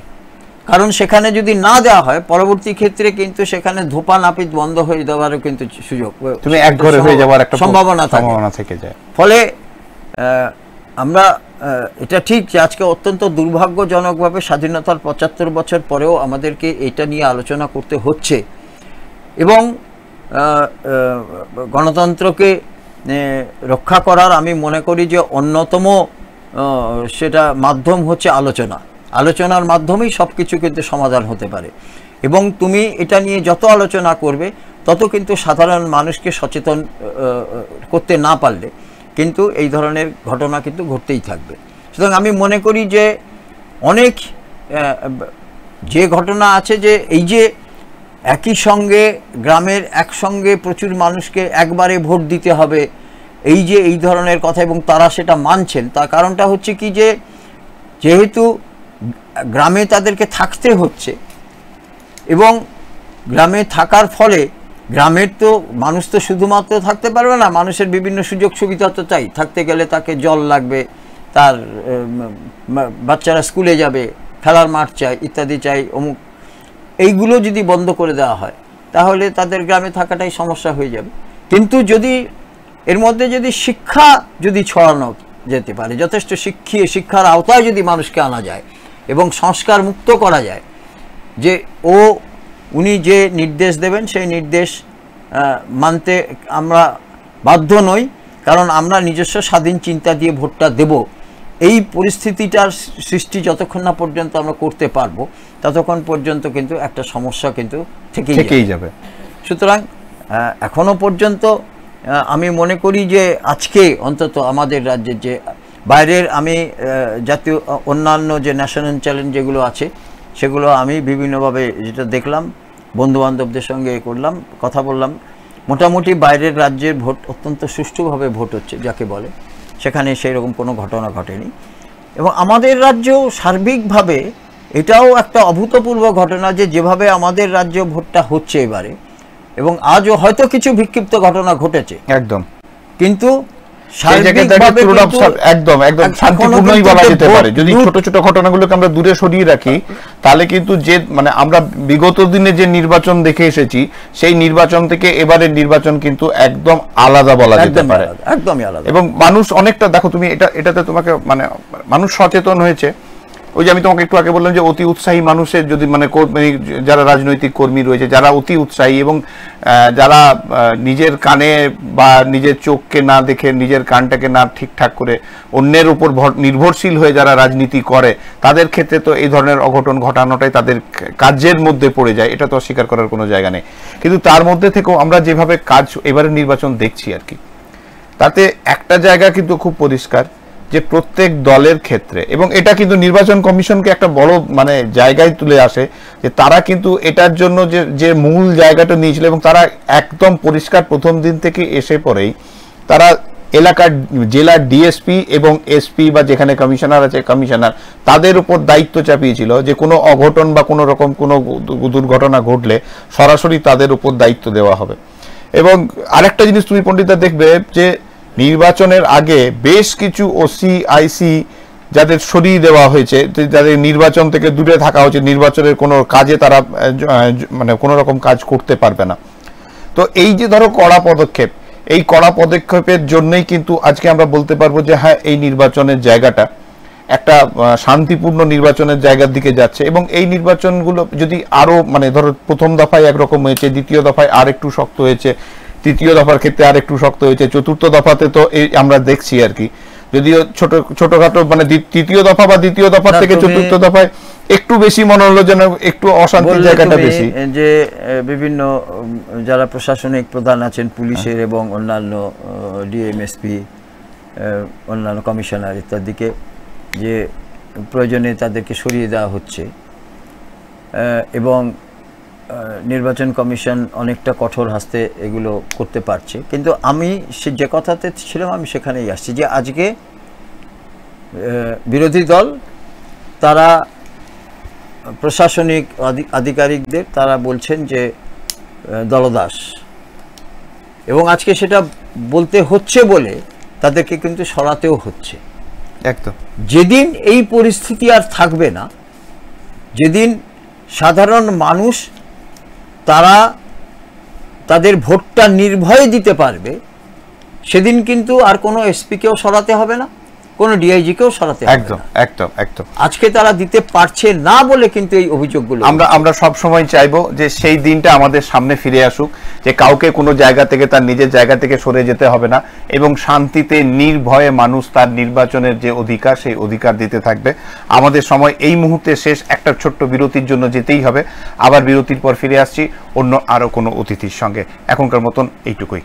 কারণ সেখানে যদি না দেওয়া হয় পরবর্তী ক্ষেত্রে কিন্তু সেখানে ধোপা নাপিত বন্ধ হয়ে যাওয়ারও কিন্তু সুযোগ, তুমি এক ঘরে হয়ে যাওয়ার একটা সম্ভাবনা থেকে যায়। ফলে আমরা এটা ঠিক যে আজকে অত্যন্ত দুর্ভাগ্যজনকভাবে স্বাধীনতার ৭৫ বছর পরেও আমাদেরকে এটা নিয়ে আলোচনা করতে হচ্ছে, এবং গণতন্ত্রকে রক্ষা করার আমি মনে করি যে অন্যতম সেটা মাধ্যম হচ্ছে আলোচনা। আলোচনার মাধ্যমেই সব কিছু কিন্তু সমাধান হতে পারে, এবং তুমি এটা নিয়ে যত আলোচনা করবে তত কিন্তু সাধারণ মানুষকে সচেতন করতে না পারলে কিন্তু এই ধরনের ঘটনা কিন্তু ঘটতেই থাকবে। সুতরাং আমি মনে করি যে অনেক যে ঘটনা আছে যে এই যে একই সঙ্গে গ্রামের একসঙ্গে প্রচুর মানুষকে একবারে ভোট দিতে হবে, এই যে এই ধরনের কথা এবং তারা সেটা মানছেন, তার কারণটা হচ্ছে কি যে যেহেতু গ্রামে তাদেরকে থাকতে হচ্ছে এবং গ্রামে থাকার ফলে গ্রামের তো মানুষ তো শুধুমাত্র থাকতে পারবে না, মানুষের বিভিন্ন সুযোগ সুবিধা তো চাই, থাকতে গেলে তাকে জল লাগবে, তার বাচ্চারা স্কুলে যাবে, খেলার মাঠ চাই, ইত্যাদি চাই, অমুক, এইগুলো যদি বন্ধ করে দেওয়া হয় তাহলে তাদের গ্রামে থাকাটাই সমস্যা হয়ে যাবে। কিন্তু যদি এর মধ্যে যদি শিক্ষা যদি ছড়ানো যেতে পারে, যথেষ্ট শিক্ষার আওতায় যদি মানুষকে আনা যায় এবং সংস্কার মুক্ত করা যায় যে উনি যে নির্দেশ দেবেন সেই নির্দেশ মানতে আমরা বাধ্য নই, কারণ আমরা নিজস্ব স্বাধীন চিন্তা দিয়ে ভোটটা দেব, এই পরিস্থিতিটার সৃষ্টি যতক্ষণ না পর্যন্ত আমরা করতে পারবো ততক্ষণ পর্যন্ত কিন্তু একটা সমস্যা কিন্তু থেকেই যাবে। সুতরাং এখনো পর্যন্ত আমি মনে করি যে আজকে অন্তত আমাদের রাজ্যের যে বাইরের আমি জাতীয় অন্যান্য যে ন্যাশনাল চ্যালেঞ্জ যেগুলো আছে সেগুলো আমি বিভিন্নভাবে যেটা দেখলাম, বন্ধুবান্ধবদের সঙ্গে করলাম, কথা বললাম, মোটামুটি বাইরের রাজ্যের ভোট অত্যন্ত সুষ্ঠুভাবে ভোট হচ্ছে যাকে বলে, সেখানে সেই রকম কোনো ঘটনা ঘটেনি। এবং আমাদের রাজ্য সার্বিকভাবে এটাও একটা অভূতপূর্ব ঘটনা যে যেভাবে আমাদের রাজ্য ভোটটা হচ্ছে এবারে, এবং আজও হয়তো কিছু বিক্ষিপ্ত ঘটনা ঘটেছে একদম, কিন্তু একদম শান্তিপূর্ণই বলা যেতে পারে। যদি ছোট ছোট ঘটনাগুলোকে আমরা দূরে সরিয়ে রাখি তাহলে কিন্তু যে মানে আমরা বিগত দিনে যে নির্বাচন দেখে এসেছি সেই নির্বাচন থেকে এবারের নির্বাচন কিন্তু একদম আলাদা বলা যেতে পারে, একদমই আলাদা। এবং মানুষ অনেকটা দেখো তুমি এটাতে তোমাকে মানে মানুষ সচেতন হয়েছে। ওই যে আমি তোমাকে একটু আগে বললাম যে অতি উৎসাহী মানুষের যদি মানে যারা রাজনৈতিক কর্মী রয়েছে যারা অতি উৎসাহী এবং যারা নিজের কানে বা নিজের চোখকে না দেখে নিজের কানটাকে না ঠিকঠাক করে অন্যের উপর নির্ভরশীল হয়ে যারা রাজনীতি করে তাদের ক্ষেত্রে তো এই ধরনের অঘটন ঘটানোটাই তাদের কাজের মধ্যে পড়ে যায়, এটা তো অস্বীকার করার কোনো জায়গা নেই। কিন্তু তার মধ্যে থেকেও আমরা যেভাবে কাজ এবারের নির্বাচন দেখছি আর কি, তাতে একটা জায়গা কিন্তু খুব পরিষ্কার যে প্রত্যেক দলের ক্ষেত্রে, এবং এটা কিন্তু নির্বাচন কমিশনকে একটা বড় মানে জায়গায় তুলে আসে যে তারা কিন্তু এটার জন্য যে মূল জায়গাটা নিয়েছিল এবং তারা একদম পরিষ্কার প্রথম দিন থেকে এসে পরেই তারা এলাকার জেলার ডিএসপি এবং এসপি বা যেখানে কমিশনার আছে কমিশনার তাদের উপর দায়িত্ব চাপিয়েছিল যে কোনো অঘটন বা কোনো রকম কোনো দুর্ঘটনা ঘটলে সরাসরি তাদের উপর দায়িত্ব দেওয়া হবে। এবং আরেকটা জিনিস তুমি পণ্ডিতা দেখবে যে নির্বাচনের আগে বেশ কিছু ওসি আইসি যাদের সরিয়ে দেওয়া হয়েছে, যাদের নির্বাচন থেকে দূরে থাকা উচিত, নির্বাচনের কোনো কাজে তারা মানে কোনো রকম কাজ করতে পারবে না। তো এই যে ধরো কড়া পদক্ষেপ, এই কড়া পদক্ষেপের জন্যই কিন্তু আজকে আমরা বলতে পারবো যে হ্যাঁ এই নির্বাচনের জায়গাটা একটা শান্তিপূর্ণ নির্বাচনের জায়গার দিকে যাচ্ছে। এবং এই নির্বাচনগুলো যদি আরো মানে ধরো প্রথম দফায় একরকম হয়েছে, দ্বিতীয় দফায় আর একটু শক্ত হয়েছে, তৃতীয় দফার ক্ষেত্রে আর একটু শক্ত হয়েছে, চতুর্থ দফাতে তো এই আমরা দেখছি আর কি, যদিও ছোটখাটো মানে তৃতীয় দফা বা দ্বিতীয় দফা থেকে চতুর্থ দফায় একটু বেশি মনে হলো যেন একটু অশান্তির জায়গাটা বেশি। যে বিভিন্ন যারা প্রশাসনিক প্রধান আছেন পুলিশের এবং অন্যান্য ডিএমএসপি অন্যান্য কমিশনার ইত্যাদিকে যে প্রয়োজনে তাদেরকে সরিয়ে দেওয়া হচ্ছে এবং নির্বাচন কমিশন অনেকটা কঠোর হস্তে এগুলো করতে পারছে। কিন্তু আমি যে কথাতে ছিলাম আমি সেখানেই আসছি যে আজকে বিরোধী দল তারা প্রশাসনিক আধিকারিকদের তারা বলছেন যে দলদাস, এবং আজকে সেটা বলতে হচ্ছে বলে তাদেরকে কিন্তু সরাতেও হচ্ছে। একদম যেদিন এই পরিস্থিতি আর থাকবে না, যেদিন সাধারণ মানুষ তারা তাদের ভোটটা নির্ভয়ে দিতে পারবে, সেদিন কিন্তু আর কোনো এসপিকেও সরাতে হবে না, কোনো ডিআইজিকেও সরাতে হবে না। একদম একদম একদম। আজকে তারা দিতে পারছে না বলে কিন্তু এই অভিযোগগুলো আমরা সব সময় চাইবো যে সেই দিনটা আমাদের সামনে ফিরে আসুক, যে কাউকে কোনো জায়গা থেকে তার নিজের জায়গা থেকে সরে যেতে হবে না এবং শান্তিতে নির্ভয়ে মানুষ তার নির্বাচনের যে অধিকার সেই অধিকার দিতে থাকবে। আমাদের সময় এই মুহূর্তে শেষ, একটা ছোট্ট বিরতির জন্য যেতেই হবে। আবার বিরতির পর ফিরে আসছি অন্য আরো কোনো অতিথির সঙ্গে। এখনকার মতন এইটুকুই।